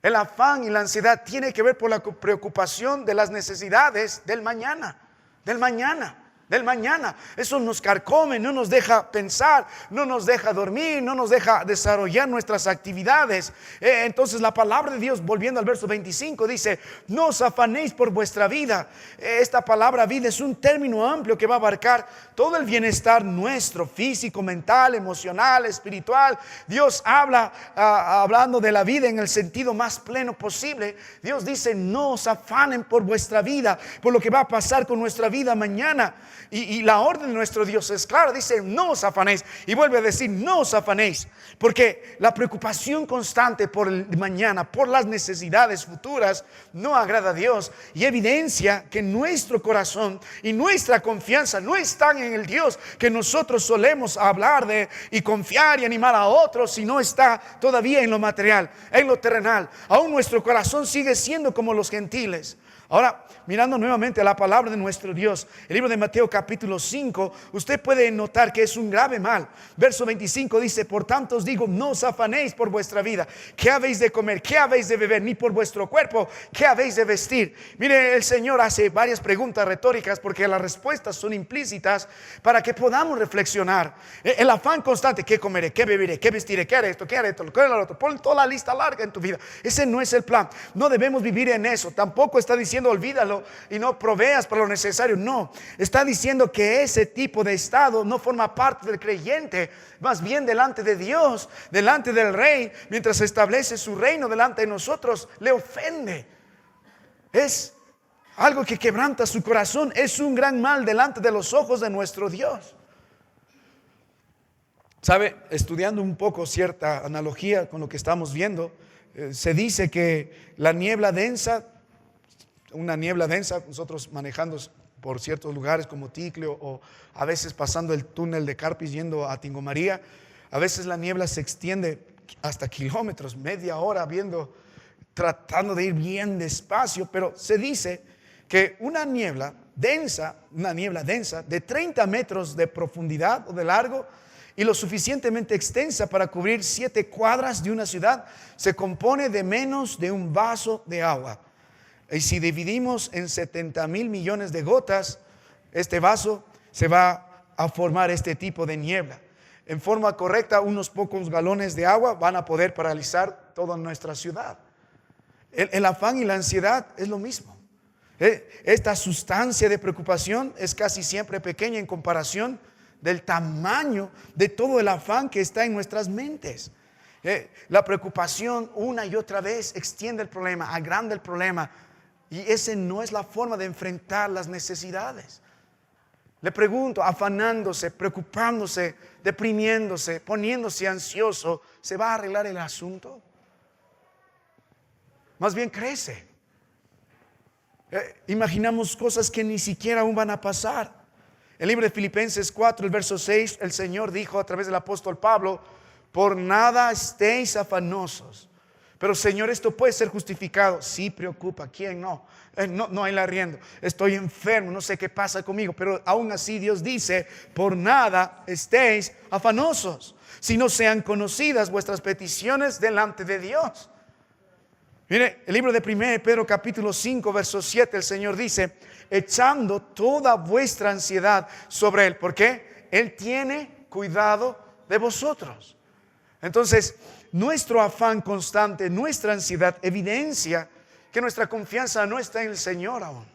El afán y la ansiedad tiene que ver por la preocupación de las necesidades del mañana. Del mañana. Del mañana. Eso nos carcome, no nos deja pensar, no nos deja dormir, no nos deja desarrollar nuestras actividades. Entonces la palabra de Dios, volviendo al verso 25, dice: no os afanéis por vuestra vida. Esta palabra vida es un término amplio que va a abarcar todo el bienestar nuestro, físico, mental, emocional, espiritual. Dios habla hablando de la vida en el sentido más pleno posible. Dios dice: no os afanen por vuestra vida, por lo que va a pasar con nuestra vida mañana. Y la orden de nuestro Dios es clara. Dice: no os afanéis. Y vuelve a decir: no os afanéis. Porque la preocupación constante por el mañana, por las necesidades futuras, no agrada a Dios. Y evidencia que nuestro corazón y nuestra confianza no están en el Dios que nosotros solemos hablar de y confiar y animar a otros, sino está todavía en lo material, en lo terrenal. Aún nuestro corazón sigue siendo como los gentiles. Ahora, mirando nuevamente a la palabra de nuestro Dios, el libro de Mateo capítulo 5, usted puede notar que es un grave mal. Verso 25 dice: por tanto os digo, no os afanéis por vuestra vida, qué habéis de comer, qué habéis de beber, ni por vuestro cuerpo, qué habéis de vestir. Mire, el Señor hace varias preguntas retóricas porque las respuestas son implícitas para que podamos reflexionar. El afán constante: qué comeré, qué beberé, qué vestiré, qué haré esto, qué haré esto, qué haré lo otro. Pon toda la lista larga en tu vida. Ese no es el plan. No debemos vivir en eso. Tampoco está diciendo: olvídalo y no proveas para lo necesario. No, está diciendo que ese tipo de estado no forma parte del creyente. Más bien, delante de Dios, delante del Rey, mientras establece su reino delante de nosotros, le ofende. Es algo que quebranta su corazón. Es un gran mal delante de los ojos de nuestro Dios. ¿Sabe? Estudiando un poco cierta analogía con lo que estamos viendo, se dice que la niebla densa, nosotros manejando por ciertos lugares como Ticlio, o a veces pasando el túnel de Carpis yendo a Tingomaría, a veces la niebla se extiende hasta kilómetros, media hora tratando de ir bien despacio. Pero se dice que una niebla densa de 30 metros de profundidad o de largo y lo suficientemente extensa para cubrir 7 cuadras de una ciudad, se compone de menos de un vaso de agua. Y si dividimos en 70,000 millones de gotas, este vaso se va a formar este tipo de niebla. En forma correcta, unos pocos galones de agua van a poder paralizar toda nuestra ciudad. El afán y la ansiedad es lo mismo. Esta sustancia de preocupación es casi siempre pequeña en comparación del tamaño de todo el afán que está en nuestras mentes. La preocupación una y otra vez extiende el problema, agranda el problema. Y esa no es la forma de enfrentar las necesidades. Le pregunto: afanándose, preocupándose, deprimiéndose, poniéndose ansioso, ¿se va a arreglar el asunto? Más bien crece. Imaginamos cosas que ni siquiera aún van a pasar. El libro de Filipenses 4, el verso 6, el Señor dijo a través del apóstol Pablo: por nada estéis afanosos, Pero Señor, esto puede ser justificado. Sí, preocupa. ¿Quién no? No hay la rienda. Estoy enfermo, no sé qué pasa conmigo. Pero aún así Dios dice, por nada estéis afanosos, si no sean conocidas vuestras peticiones delante de Dios. Mire, el libro de 1 Pedro capítulo 5, verso 7, el Señor dice, echando toda vuestra ansiedad sobre Él. ¿Por qué? Él tiene cuidado de vosotros. Entonces, nuestro afán constante, nuestra ansiedad evidencia que nuestra confianza no está en el Señor aún.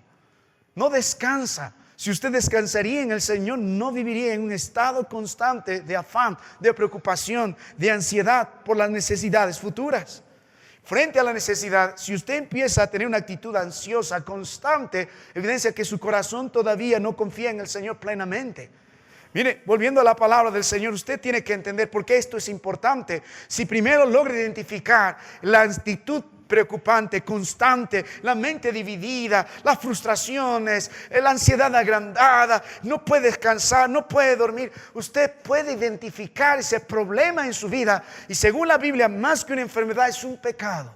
No descansa. Si usted descansaría en el Señor, no viviría en un estado constante de afán, de preocupación, de ansiedad por las necesidades futuras. Frente a la necesidad, si usted empieza a tener una actitud ansiosa constante, evidencia que su corazón todavía no confía en el Señor plenamente. Mire, volviendo a la palabra del Señor, usted tiene que entender por qué esto es importante. Si primero logra identificar la actitud preocupante, constante, la mente dividida, las frustraciones, la ansiedad agrandada, no puede descansar, no puede dormir, usted puede identificar ese problema en su vida. Y según la Biblia, más que una enfermedad, es un pecado,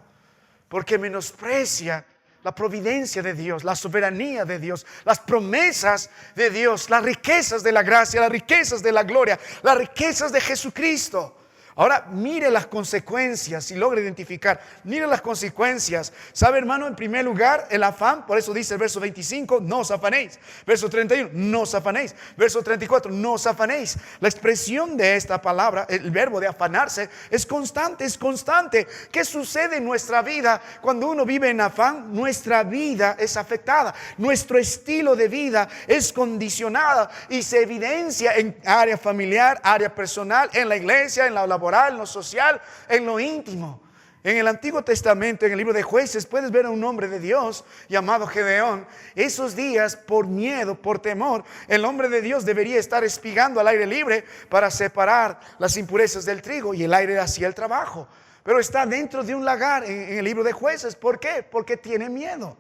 porque menosprecia la providencia de Dios, la soberanía de Dios, las promesas de Dios, las riquezas de la gracia, las riquezas de la gloria, las riquezas de Jesucristo. Ahora mire las consecuencias, si logra identificar, mire las consecuencias. ¿Sabe, hermano? En primer lugar, el afán, por eso dice el verso 25, no os afanéis. Verso 31, no os afanéis. Verso 34, no os afanéis. La expresión de esta palabra, el verbo de afanarse, es constante, es constante. ¿Qué sucede en nuestra vida cuando uno vive en afán? Nuestra vida es afectada. Nuestro estilo de vida es condicionado y se evidencia en área familiar, área personal, en la iglesia, en la laboral, en lo social, en lo íntimo. En el Antiguo Testamento, en el libro de Jueces, puedes ver a un hombre de Dios llamado Gedeón. Esos días, por miedo, por temor, el hombre de Dios debería estar espigando al aire libre para separar las impurezas del trigo, y el aire hacía el trabajo. Pero está dentro de un lagar en el libro de Jueces. ¿Por qué? Porque tiene miedo.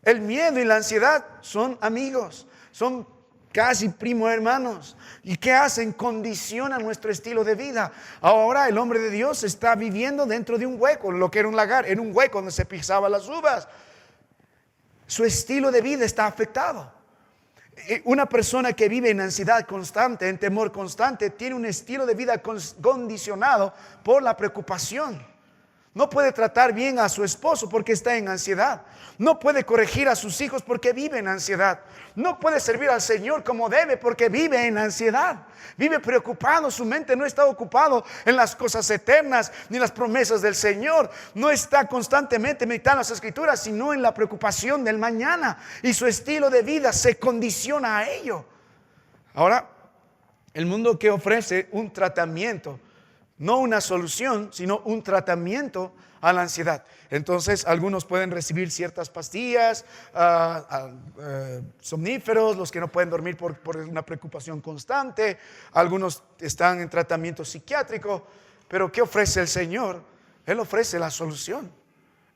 El miedo y la ansiedad son amigos, son casi primos hermanos. ¿Y qué hacen? Condicionan nuestro estilo de vida. Ahora el hombre de Dios está viviendo dentro de un hueco, lo que era un lagar, era un hueco donde se pisaban las uvas. Su estilo de vida está afectado. Una persona que vive en ansiedad constante, en temor constante, tiene un estilo de vida condicionado por la preocupación. No puede tratar bien a su esposo porque está en ansiedad. No puede corregir a sus hijos porque vive en ansiedad. No puede servir al Señor como debe porque vive en ansiedad. Vive preocupado, su mente no está ocupado en las cosas eternas ni las promesas del Señor. No está constantemente meditando las Escrituras, sino en la preocupación del mañana. Y su estilo de vida se condiciona a ello. Ahora, el mundo que ofrece un tratamiento, no una solución, sino un tratamiento a la ansiedad. Entonces, algunos pueden recibir ciertas pastillas, somníferos, los que no pueden dormir por una preocupación constante. Algunos están en tratamiento psiquiátrico. Pero ¿qué ofrece el Señor? Él ofrece la solución.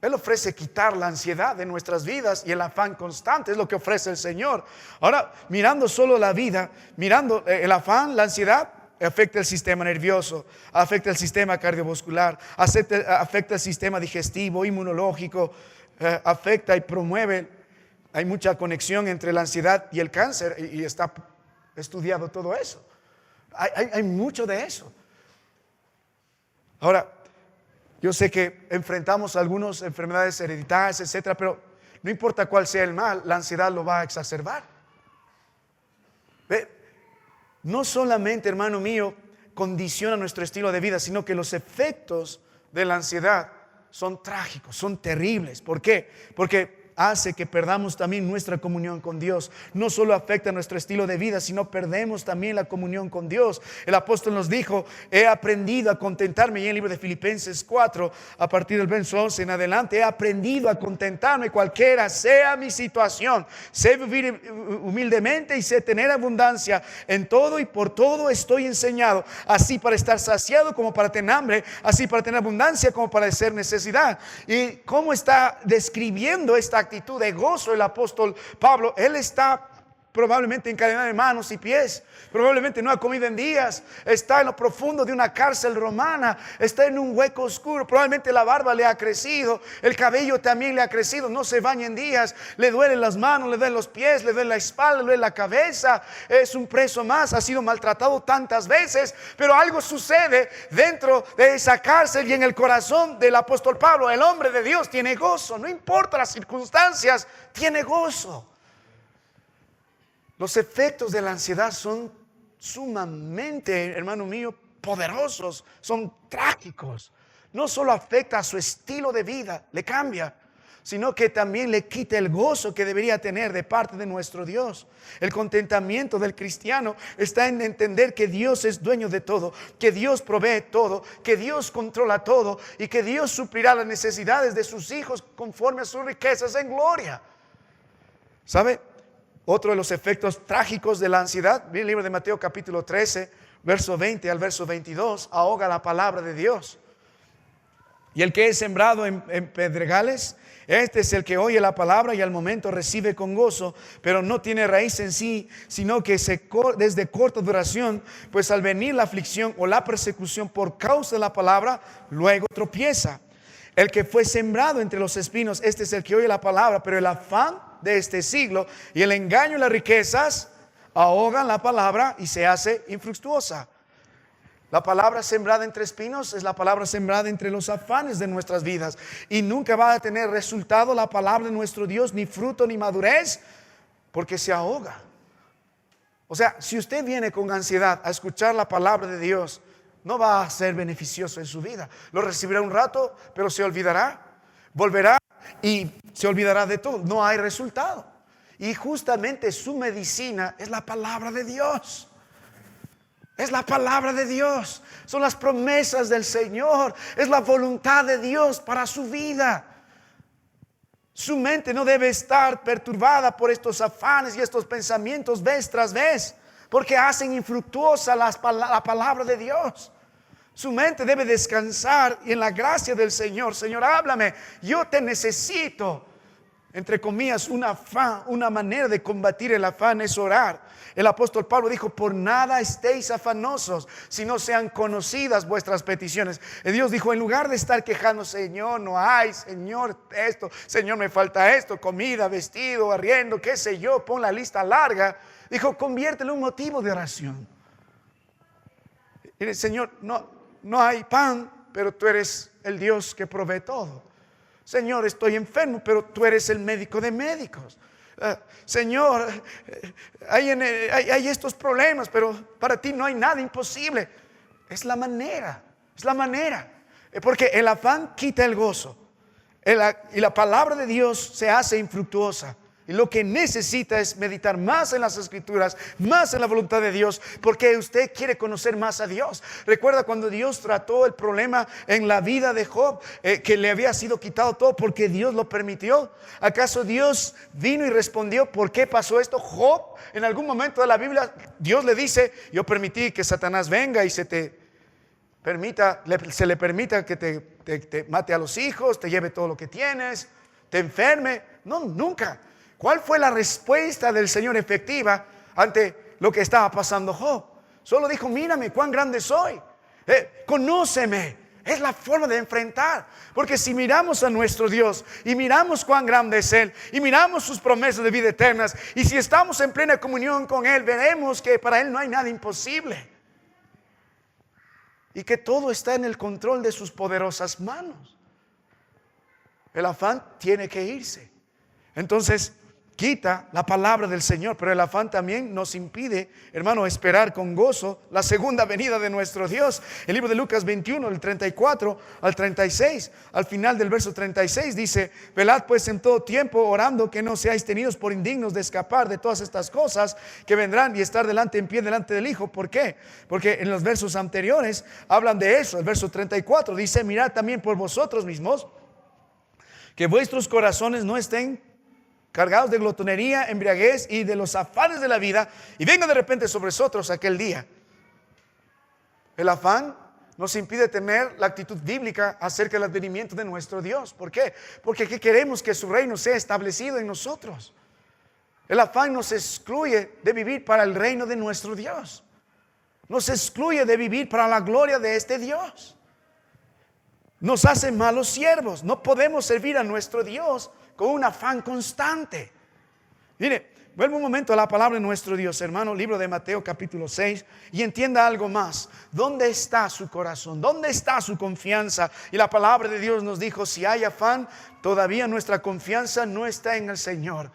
Él ofrece quitar la ansiedad de nuestras vidas y el afán constante es lo que ofrece el Señor. Ahora, mirando solo la vida, mirando el afán, la ansiedad, afecta el sistema nervioso, afecta el sistema cardiovascular, afecta el sistema digestivo, inmunológico, afecta y promueve. Hay mucha conexión entre la ansiedad y el cáncer y está estudiado todo eso. Hay mucho de eso. Ahora, yo sé que enfrentamos algunas enfermedades hereditarias, etcétera, pero no importa cuál sea el mal, la ansiedad lo va a exacerbar. ¿Ve? No solamente, hermano mío, condiciona nuestro estilo de vida, sino que los efectos de la ansiedad son trágicos, son terribles. ¿Por qué? Porque hace que perdamos también nuestra comunión con Dios. No solo afecta nuestro estilo de vida, sino perdemos también la comunión con Dios. El apóstol nos dijo, he aprendido a contentarme, y en el libro de Filipenses 4, a partir del verso 11 en adelante, he aprendido a contentarme cualquiera sea mi situación. Sé vivir humildemente y sé tener abundancia en todo, y por todo estoy enseñado, así para estar saciado como para tener hambre, así para tener abundancia como para hacer necesidad. ¿Y cómo está describiendo esta actitud de gozo el apóstol Pablo? Él está probablemente encadenado de manos y pies, probablemente no ha comido en días, está en lo profundo de una cárcel romana, está en un hueco oscuro, probablemente la barba le ha crecido, el cabello también le ha crecido, no se baña en días, le duelen las manos, le duelen los pies, le duele la espalda, le duele la cabeza, es un preso más, ha sido maltratado tantas veces, pero algo sucede dentro de esa cárcel y en el corazón del apóstol Pablo. El hombre de Dios tiene gozo, no importa las circunstancias, tiene gozo. Los efectos de la ansiedad son sumamente, hermano mío, poderosos, son trágicos. No solo afecta a su estilo de vida, le cambia, sino que también le quita el gozo que debería tener de parte de nuestro Dios. El contentamiento del cristiano está en entender que Dios es dueño de todo, que Dios provee todo, que Dios controla todo y que Dios suplirá las necesidades de sus hijos conforme a sus riquezas en gloria. ¿Sabe? Otro de los efectos trágicos de la ansiedad, el libro de Mateo capítulo 13, verso 20 al verso 22, ahoga la palabra de Dios. Y el que es sembrado en pedregales, este es el que oye la palabra y al momento recibe con gozo, pero no tiene raíz en sí, sino que desde corta duración, pues al venir la aflicción o la persecución por causa de la palabra, luego tropieza. El que fue sembrado entre los espinos, este es el que oye la palabra, pero el afán de este siglo y el engaño y las riquezas ahogan la palabra y se hace infructuosa. La palabra sembrada entre espinos es la palabra sembrada entre los afanes de nuestras vidas y nunca va a tener resultado la palabra de nuestro Dios, ni fruto ni madurez, porque se ahoga. O sea, si usted viene con ansiedad a escuchar la palabra de Dios, no va a ser beneficioso en su vida. Lo recibirá un rato, pero se olvidará, volverá y se olvidará de todo. No hay resultado. Y justamente su medicina es la palabra de Dios. Es la palabra de Dios. Son las promesas del Señor. Es la voluntad de Dios para su vida. Su mente no debe estar perturbada por estos afanes y estos pensamientos vez tras vez, porque hacen infructuosa la palabra de Dios. Su mente debe descansar en la gracia del Señor. Señor, háblame, yo te necesito. Entre comillas, un afán, una manera de combatir el afán es orar. El apóstol Pablo dijo: por nada estéis afanosos, si no sean conocidas vuestras peticiones. Y Dios dijo: en lugar de estar quejando, Señor, no hay, Señor, esto, Señor, me falta esto, comida, vestido, arriendo, qué sé yo, pon la lista larga. Dijo: conviértelo en un motivo de oración. Y Señor, no hay pan, pero tú eres el Dios que provee todo. Señor, estoy enfermo, pero tú eres el médico de médicos. Señor, hay estos problemas, pero para ti no hay nada imposible. Es la manera. Porque el afán quita el gozo. Y la palabra de Dios se hace infructuosa. Y lo que necesita es meditar más en las Escrituras, más en la voluntad de Dios, porque usted quiere conocer más a Dios. Recuerda cuando Dios trató el problema en la vida de Job, que le había sido quitado todo porque Dios lo permitió. ¿Acaso Dios vino y respondió por qué pasó esto? Job, en algún momento de la Biblia, Dios le dice: yo permití que Satanás venga y se le permita que te mate a los hijos, te lleve todo lo que tienes, te enferme. No, nunca. ¿Cuál fue la respuesta del Señor efectiva ante lo que estaba pasando Job? Solo dijo: mírame cuán grande soy, conóceme. Es la forma de enfrentar. Porque si miramos a nuestro Dios y miramos cuán grande es Él y miramos sus promesas de vida eternas, y si estamos en plena comunión con Él, veremos que para Él no hay nada imposible y que todo está en el control de sus poderosas manos. El afán tiene que irse. Entonces quita la palabra del Señor, pero el afán también nos impide, hermano, esperar con gozo la segunda venida de nuestro Dios. El libro de Lucas 21, del 34 al 36, al final del verso 36 dice: velad pues en todo tiempo, orando que no seáis tenidos por indignos de escapar de todas estas cosas que vendrán, y estar en pie delante del Hijo. ¿Por qué? Porque en los versos anteriores hablan de eso. El verso 34 dice: mirad también por vosotros mismos, que vuestros corazones no estén cargados de glotonería, embriaguez y de los afanes de la vida, y venga de repente sobre nosotros aquel día. El afán nos impide tener la actitud bíblica acerca del advenimiento de nuestro Dios. ¿Por qué? Porque queremos que su reino sea establecido en nosotros. El afán nos excluye de vivir para el reino de nuestro Dios. Nos excluye de vivir para la gloria de este Dios. Nos hace malos siervos. No podemos servir a nuestro Dios con un afán constante. Mire, vuelvo un momento a la palabra de nuestro Dios, hermano, libro de Mateo capítulo 6, y entienda algo más. ¿Dónde está su corazón? ¿Dónde está su confianza? Y la palabra de Dios nos dijo, si hay afán, todavía nuestra confianza no está en el Señor.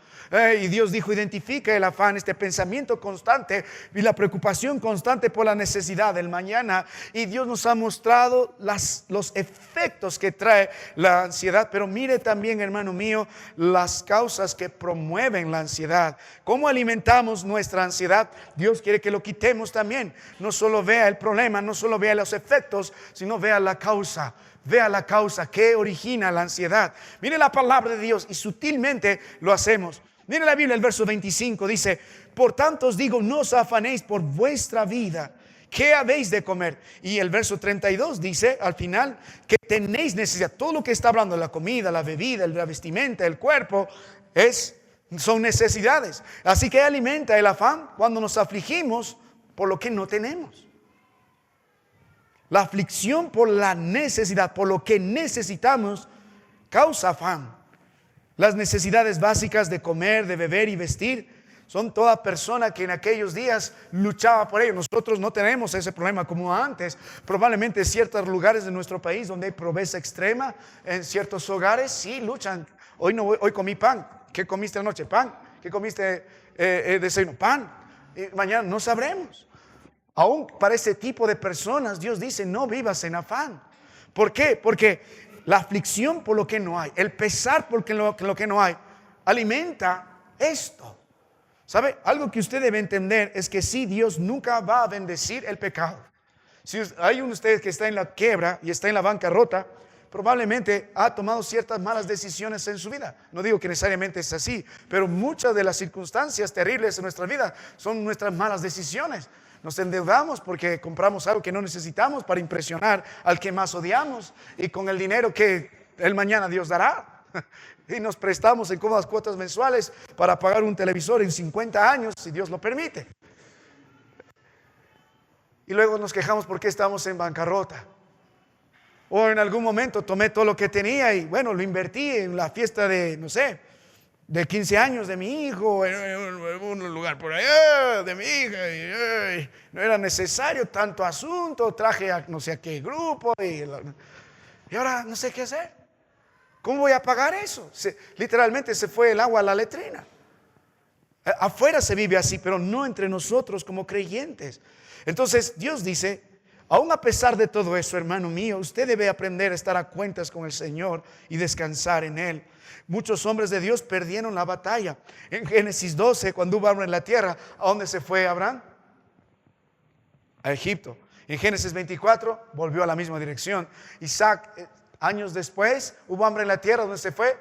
Y Dios dijo, identifica el afán, este pensamiento constante y la preocupación constante por la necesidad del mañana. Y Dios nos ha mostrado los efectos que trae la ansiedad. Pero mire también, hermano mío, las causas que promueven la ansiedad. ¿Cómo alimentamos nuestra ansiedad? Dios quiere que lo quitemos también. No solo vea el problema, no solo vea los efectos, sino vea la causa. Vea la causa que origina la ansiedad. Mire la palabra de Dios y sutilmente lo hacemos. Mire la Biblia, el verso 25 dice, por tanto os digo, no os afanéis por vuestra vida, ¿qué habéis de comer? Y el verso 32 dice al final que tenéis necesidad. Todo lo que está hablando, la comida, la bebida, la vestimenta, el cuerpo, son necesidades. Así que alimenta el afán cuando nos afligimos por lo que no tenemos. La aflicción por la necesidad, por lo que necesitamos, causa afán. Las necesidades básicas de comer, de beber y vestir son toda persona que en aquellos días luchaba por ello. Nosotros no tenemos ese problema como antes. Probablemente en ciertos lugares de nuestro país donde hay pobreza extrema, en ciertos hogares sí luchan. Hoy comí pan. ¿Qué comiste anoche? Pan. ¿Qué comiste desayuno? Pan. Y mañana no sabremos. Aún para ese tipo de personas Dios dice, no vivas en afán. ¿Por qué? Porque la aflicción por lo que no hay, el pesar por lo que no hay, alimenta esto. ¿Sabe? Algo que usted debe entender es que sí, Dios nunca va a bendecir el pecado. Si hay uno de ustedes que está en la quiebra y está en la bancarrota, probablemente ha tomado ciertas malas decisiones en su vida. No digo que necesariamente es así, pero muchas de las circunstancias terribles en nuestra vida son nuestras malas decisiones. Nos endeudamos porque compramos algo que no necesitamos para impresionar al que más odiamos, y con el dinero que el mañana Dios dará. Y nos prestamos en cómodas cuotas mensuales para pagar un televisor en 50 años, si Dios lo permite. Y luego nos quejamos porque estamos en bancarrota. O en algún momento tomé todo lo que tenía y bueno, lo invertí en la fiesta de, no sé, de 15 años de mi hijo, en un lugar por allá, de mi hija, y no era necesario tanto asunto, traje a no sé a qué grupo, y ahora no sé qué hacer. ¿Cómo voy a pagar eso? Literalmente se fue el agua a la letrina. Afuera se vive así, pero no entre nosotros como creyentes. Entonces Dios dice, aún a pesar de todo eso, hermano mío, usted debe aprender a estar a cuentas con el Señor y descansar en Él. Muchos hombres de Dios perdieron la batalla. En Génesis 12, cuando hubo hambre en la tierra, ¿a dónde se fue Abraham? A Egipto. En Génesis 24 volvió a la misma dirección. Isaac, años después, hubo hambre en la tierra, ¿dónde se fue?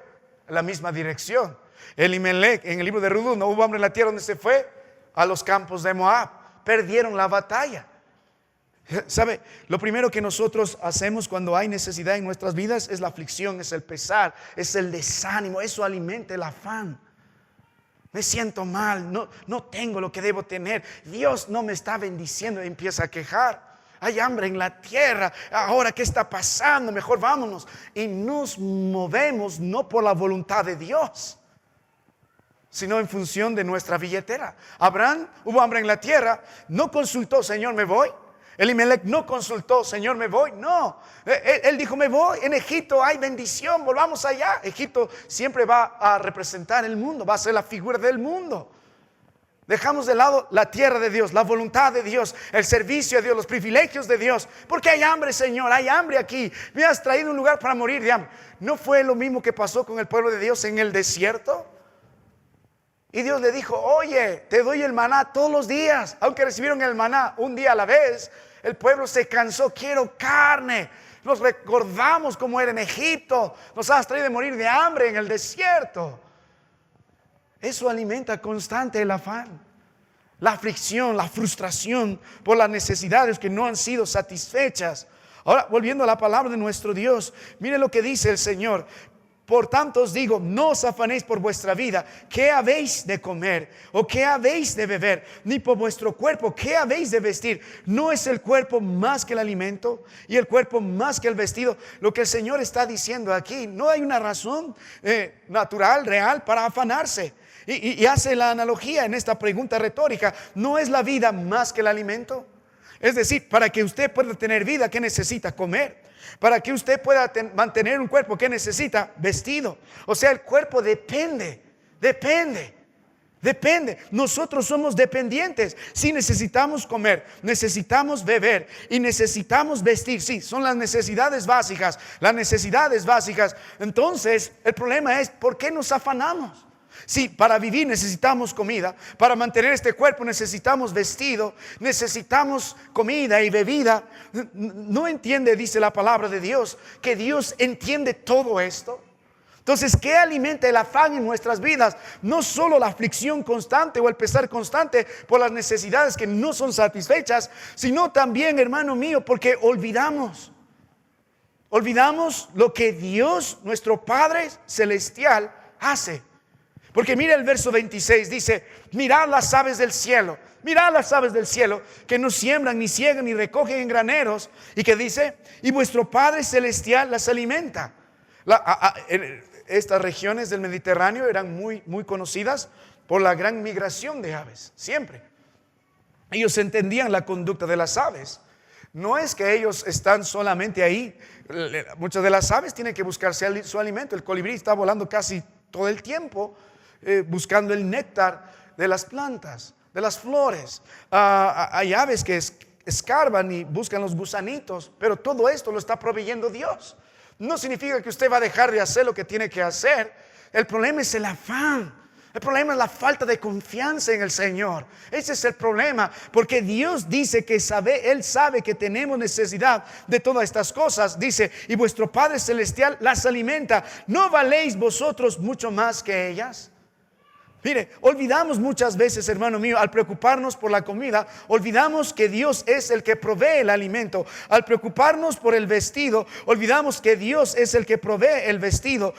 A la misma dirección. Elimelech, en el libro de Rudú, no hubo hambre en la tierra, ¿dónde se fue? A los campos de Moab. Perdieron la batalla. ¿Sabe? Lo primero que nosotros hacemos cuando hay necesidad en nuestras vidas es la aflicción, es el pesar, es el desánimo. Eso alimenta el afán. Me siento mal, no tengo lo que debo tener. Dios no me está bendiciendo y empieza a quejar. Hay hambre en la tierra. Ahora, ¿qué está pasando? Mejor vámonos. Y nos movemos no por la voluntad de Dios, sino en función de nuestra billetera. Abraham, hubo hambre en la tierra, no consultó, Señor, ¿me voy? Elimelech no consultó, Señor, ¿me voy? No, él dijo, me voy. En Egipto hay bendición, volvamos allá. Egipto siempre va a representar el mundo, va a ser la figura del mundo. Dejamos de lado la tierra de Dios, la voluntad de Dios, el servicio de Dios, los privilegios de Dios. Porque hay hambre, Señor, hay hambre aquí. Me has traído un lugar para morir de hambre. ¿No fue lo mismo que pasó con el pueblo de Dios en el desierto? Y Dios le dijo, oye, te doy el maná todos los días. Aunque recibieron el maná un día a la vez, el pueblo se cansó, quiero carne. Nos recordamos cómo era en Egipto. Nos has traído de morir de hambre en el desierto. Eso alimenta constante el afán, la aflicción, la frustración por las necesidades que no han sido satisfechas. Ahora, volviendo a la palabra de nuestro Dios, mire lo que dice el Señor. Por tanto os digo, no os afanéis por vuestra vida, qué habéis de comer o qué habéis de beber, ni por vuestro cuerpo, qué habéis de vestir. ¿No es el cuerpo más que el alimento y el cuerpo más que el vestido? Lo que el Señor está diciendo aquí, no hay una razón natural, real para afanarse. Y hace la analogía en esta pregunta retórica, ¿no es la vida más que el alimento? Es decir, para que usted pueda tener vida, ¿qué necesita? Comer. Para que usted pueda mantener un cuerpo, ¿qué necesita? Vestido. O sea, el cuerpo depende. Nosotros somos dependientes. Sí, necesitamos comer, necesitamos beber y necesitamos vestir. Sí, son las necesidades básicas. Entonces, el problema es, ¿por qué nos afanamos? Sí, para vivir necesitamos comida, para mantener este cuerpo necesitamos vestido, necesitamos comida y bebida. ¿No entiende, dice la palabra de Dios, que Dios entiende todo esto? Entonces, ¿qué alimenta el afán en nuestras vidas? No solo la aflicción constante o el pesar constante por las necesidades que no son satisfechas, sino también, hermano mío, porque olvidamos lo que Dios, nuestro Padre Celestial, hace. Porque mira el verso 26, dice, mirad las aves del cielo, que no siembran, ni ciegan, ni recogen en graneros. Y que dice, y vuestro Padre Celestial las alimenta. Estas regiones del Mediterráneo eran muy conocidas por la gran migración de aves, siempre. Ellos entendían la conducta de las aves. No es que ellos están solamente ahí. Muchas de las aves tienen que buscarse su alimento. El colibrí está volando casi todo el tiempo, buscando el néctar de las plantas, de las flores. Hay aves que escarban y buscan los gusanitos, pero todo esto lo está proveyendo Dios. No significa que usted va a dejar de hacer lo que tiene que hacer. El problema es el afán. El problema es la falta de confianza en el Señor. Ese es el problema, porque Dios dice que Él sabe que tenemos necesidad de todas estas cosas. Dice, y vuestro Padre Celestial las alimenta. ¿No valéis vosotros mucho más que ellas? Mire, olvidamos muchas veces, hermano mío, al preocuparnos por la comida, olvidamos que Dios es el que provee el alimento. Al preocuparnos por el vestido, olvidamos que Dios es el que provee el vestido.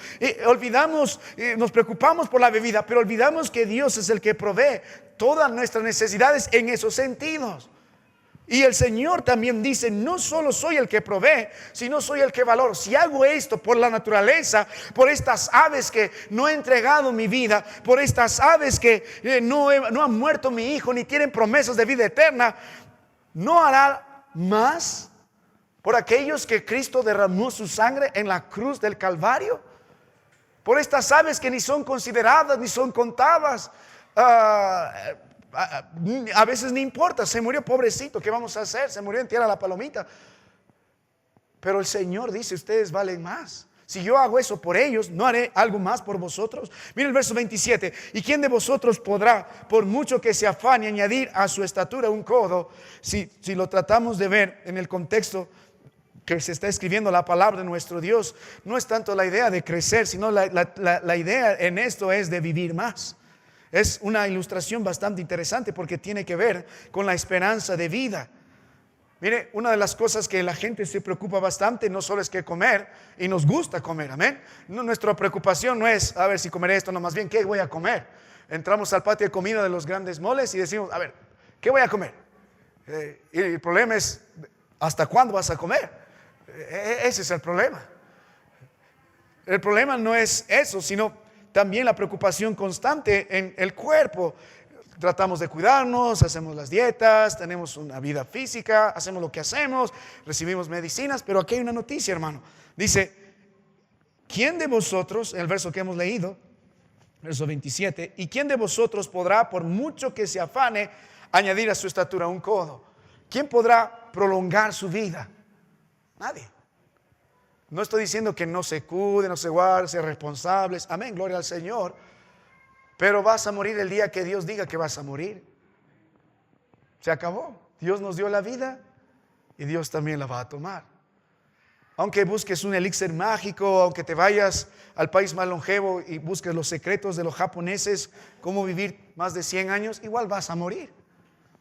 Nos preocupamos por la bebida, pero olvidamos que Dios es el que provee todas nuestras necesidades en esos sentidos. Y el Señor también dice, no solo soy el que provee, sino soy el que valoro. Si hago esto por la naturaleza, por estas aves que no he entregado mi vida, por estas aves que no han muerto mi hijo, ni tienen promesas de vida eterna, ¿no hará más por aquellos que Cristo derramó su sangre en la cruz del Calvario? Por estas aves que ni son consideradas, ni son contadas. A veces ni importa, se murió, pobrecito, ¿qué vamos a hacer? Se murió en tierra la palomita. Pero el Señor dice, ustedes valen más. Si yo hago eso por ellos, ¿no haré algo más por vosotros? Mira el verso 27. ¿Y quién de vosotros podrá, por mucho que se afane, añadir a su estatura un codo? Si lo tratamos de ver en el contexto que se está escribiendo la palabra de nuestro Dios, no es tanto la idea de crecer, sino la idea en esto es de vivir más. Es una ilustración bastante interesante porque tiene que ver con la esperanza de vida. Mire, una de las cosas que la gente se preocupa bastante no solo es que comer, y nos gusta comer, amén. Nuestra preocupación no es, a ver si comeré esto, no, más bien, ¿qué voy a comer? Entramos al patio de comida de los grandes moles y decimos, a ver, ¿qué voy a comer? Y el problema es, ¿hasta cuándo vas a comer? Ese es el problema. El problema no es eso, sino también la preocupación constante en el cuerpo. Tratamos de cuidarnos, hacemos las dietas, tenemos una vida física, hacemos lo que hacemos, recibimos medicinas, pero aquí hay una noticia, hermano. Dice, ¿quién de vosotros, en el verso que hemos leído, verso 27, ¿y quién de vosotros podrá, por mucho que se afane, añadir a su estatura un codo? ¿Quién podrá prolongar su vida? Nadie. No estoy diciendo que no se cuide, no se guarde, sean responsables. Amén, gloria al Señor. Pero vas a morir el día que Dios diga que vas a morir. Se acabó. Dios nos dio la vida y Dios también la va a tomar. Aunque busques un elixir mágico, aunque te vayas al país más longevo y busques los secretos de los japoneses, cómo vivir más de 100 años, igual vas a morir.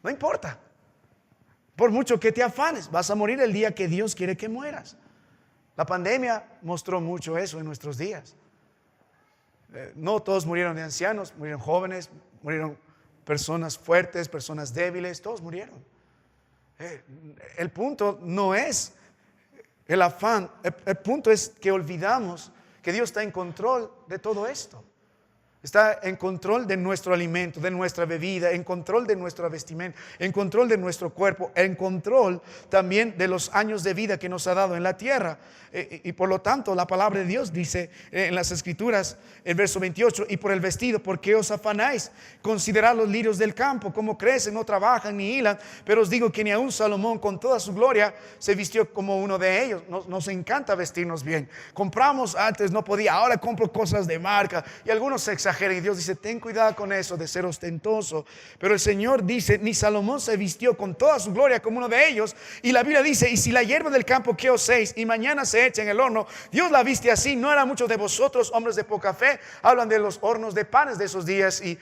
No importa. Por mucho que te afanes, vas a morir el día que Dios quiere que mueras. La pandemia mostró mucho eso en nuestros días. No todos murieron de ancianos, murieron jóvenes, murieron personas fuertes, personas débiles, todos murieron. El punto no es el afán, el punto es que olvidamos que Dios está en control de todo esto. Está en control de nuestro alimento, de nuestra bebida, en control de nuestra vestimenta, en control de nuestro cuerpo, en control también de los años de vida que nos ha dado en la tierra. Y por lo tanto, la palabra de Dios dice en las Escrituras, el verso 28, y por el vestido, ¿por qué os afanáis? Considerad los lirios del campo, cómo crecen, no trabajan ni hilan, pero os digo que ni aun Salomón con toda su gloria se vistió como uno de ellos. Nos encanta vestirnos bien. Compramos antes, no podía, ahora compro cosas de marca, y algunos se exageran, y Dios dice, ten cuidado con eso de ser ostentoso. Pero el Señor dice, ni Salomón se vistió con toda su gloria como uno de ellos. Y la Biblia dice, y si la hierba del campo que os seis y mañana se echa en el horno, Dios la viste así. No era muchos de vosotros, hombres de poca fe. Hablan de los hornos de panes de esos días, y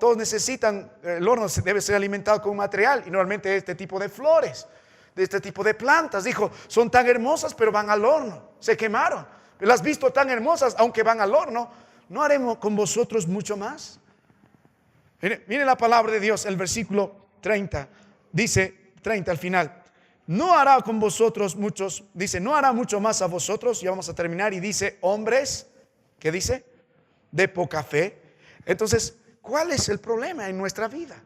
todos necesitan, el horno debe ser alimentado con material, y normalmente este tipo de flores, de este tipo de plantas. Dijo, son tan hermosas, pero van al horno, se quemaron. Las has visto tan hermosas, aunque van al horno. ¿No haremos con vosotros mucho más? Mire la palabra de Dios, el versículo 30, dice 30 al final. No hará con vosotros muchos, dice, no hará mucho más a vosotros. Ya vamos a terminar, y dice, hombres, ¿qué dice? De poca fe. Entonces, ¿cuál es el problema en nuestra vida?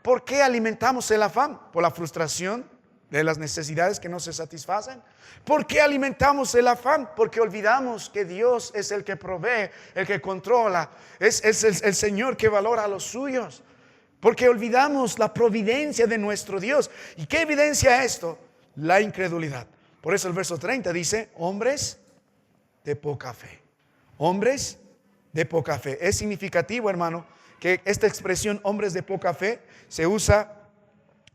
¿Por qué alimentamos el afán? ¿Por la frustración de las necesidades que no se satisfacen? ¿Por qué alimentamos el afán? Porque olvidamos que Dios es el que provee, el que controla, es el Señor que valora a los suyos. Porque olvidamos la providencia de nuestro Dios. ¿Y qué evidencia esto? La incredulidad. Por eso el verso 30 dice, hombres de poca fe. Hombres de poca fe. Es significativo, hermano, que esta expresión hombres de poca fe se usa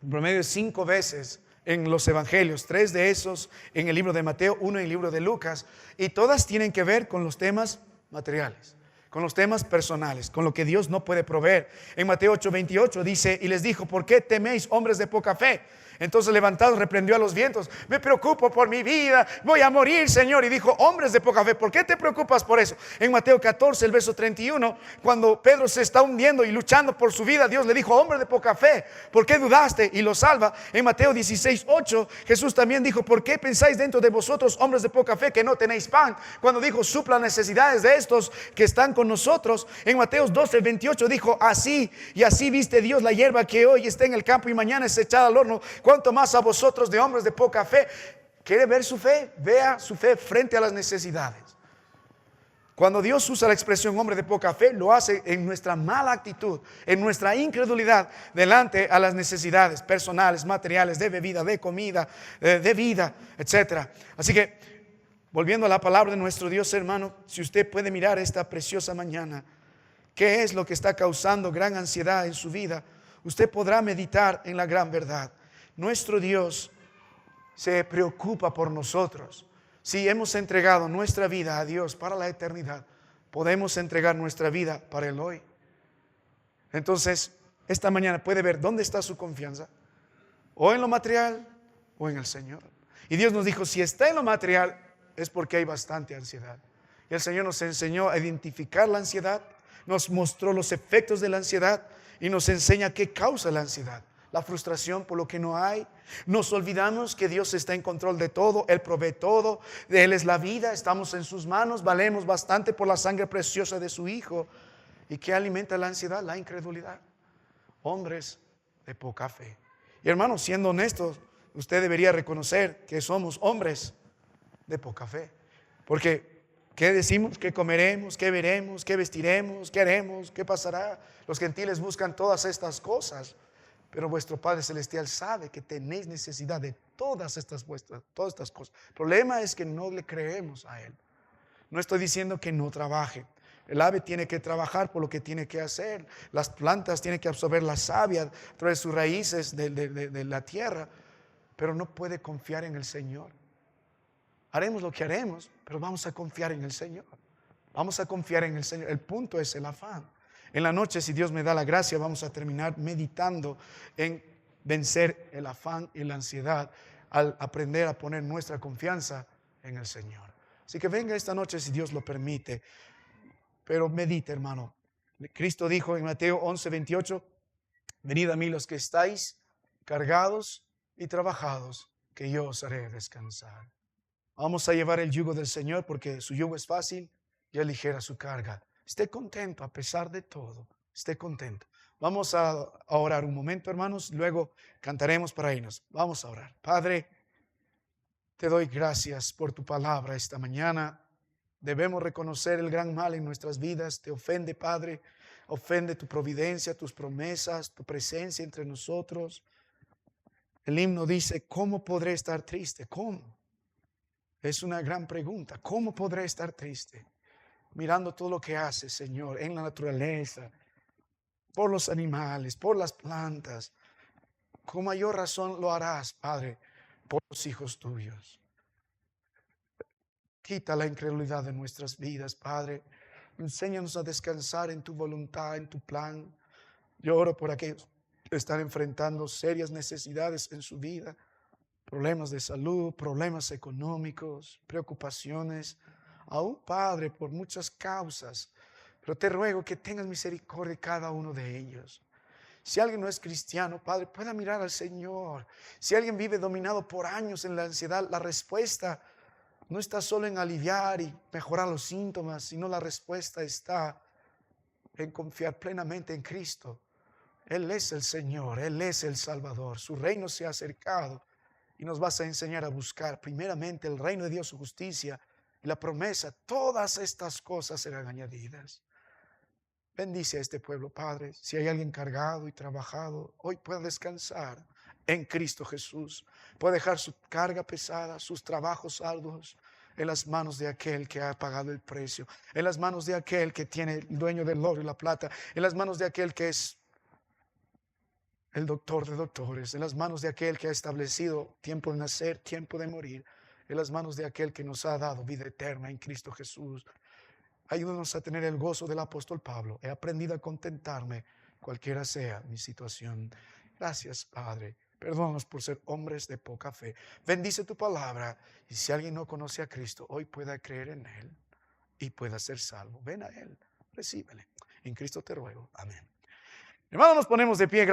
en promedio 5 veces en los evangelios, 3 de esos en el libro de Mateo, 1 en el libro de Lucas, y todas tienen que ver con los temas materiales, con los temas personales, con lo que Dios no puede proveer. En Mateo 8:28 dice, y les dijo, ¿por qué teméis, hombres de poca fe? Entonces levantado reprendió a los vientos, me preocupo por mi vida, voy a morir, Señor. Y dijo, hombres de poca fe, ¿por qué te preocupas por eso? En Mateo 14, el verso 31, cuando Pedro se está hundiendo y luchando por su vida, Dios le dijo, hombre de poca fe, ¿por qué dudaste? Y lo salva. En Mateo 16:8, Jesús también dijo, ¿por qué pensáis dentro de vosotros, hombres de poca fe, que no tenéis pan? Cuando dijo, supla necesidades de estos que están con nosotros. En Mateo 12:28 dijo, así y así viste Dios la hierba que hoy está en el campo y mañana es echada al horno. ¿Cuánto más a vosotros de hombres de poca fe? ¿Quiere ver su fe? Vea su fe frente a las necesidades. Cuando Dios usa la expresión hombre de poca fe, lo hace en nuestra mala actitud, en nuestra incredulidad delante a las necesidades personales, materiales, de bebida, de comida, de vida, etc. Así que, volviendo a la palabra de nuestro Dios, hermano, si usted puede mirar esta preciosa mañana, ¿qué es lo que está causando gran ansiedad en su vida? Usted podrá meditar en la gran verdad. Nuestro Dios se preocupa por nosotros. Si hemos entregado nuestra vida a Dios para la eternidad, podemos entregar nuestra vida para el hoy. Entonces, esta mañana puede ver dónde está su confianza, o en lo material o en el Señor. Y Dios nos dijo, si está en lo material, es porque hay bastante ansiedad. Y el Señor nos enseñó a identificar la ansiedad, nos mostró los efectos de la ansiedad y nos enseña qué causa la ansiedad. La frustración por lo que no hay. Nos olvidamos que Dios está en control de todo, Él provee todo, de Él es la vida, estamos en sus manos, valemos bastante por la sangre preciosa de su Hijo. ¿Y qué alimenta la ansiedad? La incredulidad. Hombres de poca fe. Y hermanos, siendo honestos, usted debería reconocer que somos hombres de poca fe. Porque ¿qué decimos? ¿Qué comeremos? ¿Qué veremos? ¿Qué vestiremos? ¿Qué haremos? ¿Qué pasará? Los gentiles buscan todas estas cosas. Pero vuestro Padre Celestial sabe que tenéis necesidad de todas estas cosas. El problema es que no le creemos a Él. No estoy diciendo que no trabaje. El ave tiene que trabajar por lo que tiene que hacer. Las plantas tienen que absorber la savia a través de sus raíces de la tierra. Pero no puede confiar en el Señor. Haremos lo que haremos, pero vamos a confiar en el Señor. Vamos a confiar en el Señor. El punto es el afán. En la noche, si Dios me da la gracia, vamos a terminar meditando en vencer el afán y la ansiedad al aprender a poner nuestra confianza en el Señor. Así que venga esta noche si Dios lo permite. pero medite, hermano. Cristo dijo en Mateo 11:28, venid a mí los que estáis cargados y trabajados, que yo os haré descansar. Vamos a llevar el yugo del Señor porque su yugo es fácil y aligera su carga. Esté contento a pesar de todo. Esté contento. Vamos a orar un momento, hermanos. Luego cantaremos para irnos. Vamos a orar. Padre, te doy gracias por tu palabra esta mañana. Debemos reconocer el gran mal en nuestras vidas. Te ofende, Padre. Ofende tu providencia, tus promesas, tu presencia entre nosotros. El himno dice, ¿cómo podré estar triste? ¿Cómo? Es una gran pregunta. ¿Cómo podré estar triste? Mirando todo lo que haces, Señor, en la naturaleza, por los animales, por las plantas. Con mayor razón lo harás, Padre, por los hijos tuyos. Quita la incredulidad de nuestras vidas, Padre. Enséñanos a descansar en tu voluntad, en tu plan. Yo oro por aquellos que están enfrentando serias necesidades en su vida. Problemas de salud, problemas económicos, preocupaciones, aún, Padre, por muchas causas. Pero te ruego que tengas misericordia de cada uno de ellos. Si alguien no es cristiano, Padre, pueda mirar al Señor. Si alguien vive dominado por años en la ansiedad, la respuesta no está solo en aliviar y mejorar los síntomas, sino la respuesta está en confiar plenamente en Cristo. Él es el Señor, Él es el Salvador. Su reino se ha acercado. Y nos vas a enseñar a buscar primeramente el reino de Dios, su justicia y la promesa. Todas estas cosas serán añadidas. Bendice a este pueblo, Padre. Si hay alguien cargado y trabajado, hoy pueda descansar en Cristo Jesús. Puede dejar su carga pesada, sus trabajos arduos en las manos de aquel que ha pagado el precio. En las manos de aquel que tiene el dueño del oro y la plata. En las manos de aquel que es el doctor de doctores, en las manos de aquel que ha establecido tiempo de nacer, tiempo de morir, en las manos de aquel que nos ha dado vida eterna en Cristo Jesús. Ayúdanos a tener el gozo del apóstol Pablo. He aprendido a contentarme, cualquiera sea mi situación. Gracias, Padre. Perdónanos por ser hombres de poca fe. Bendice tu palabra. Y si alguien no conoce a Cristo, hoy pueda creer en Él y pueda ser salvo. Ven a Él, recíbele. En Cristo te ruego. Amén. Hermanos, nos ponemos de pie.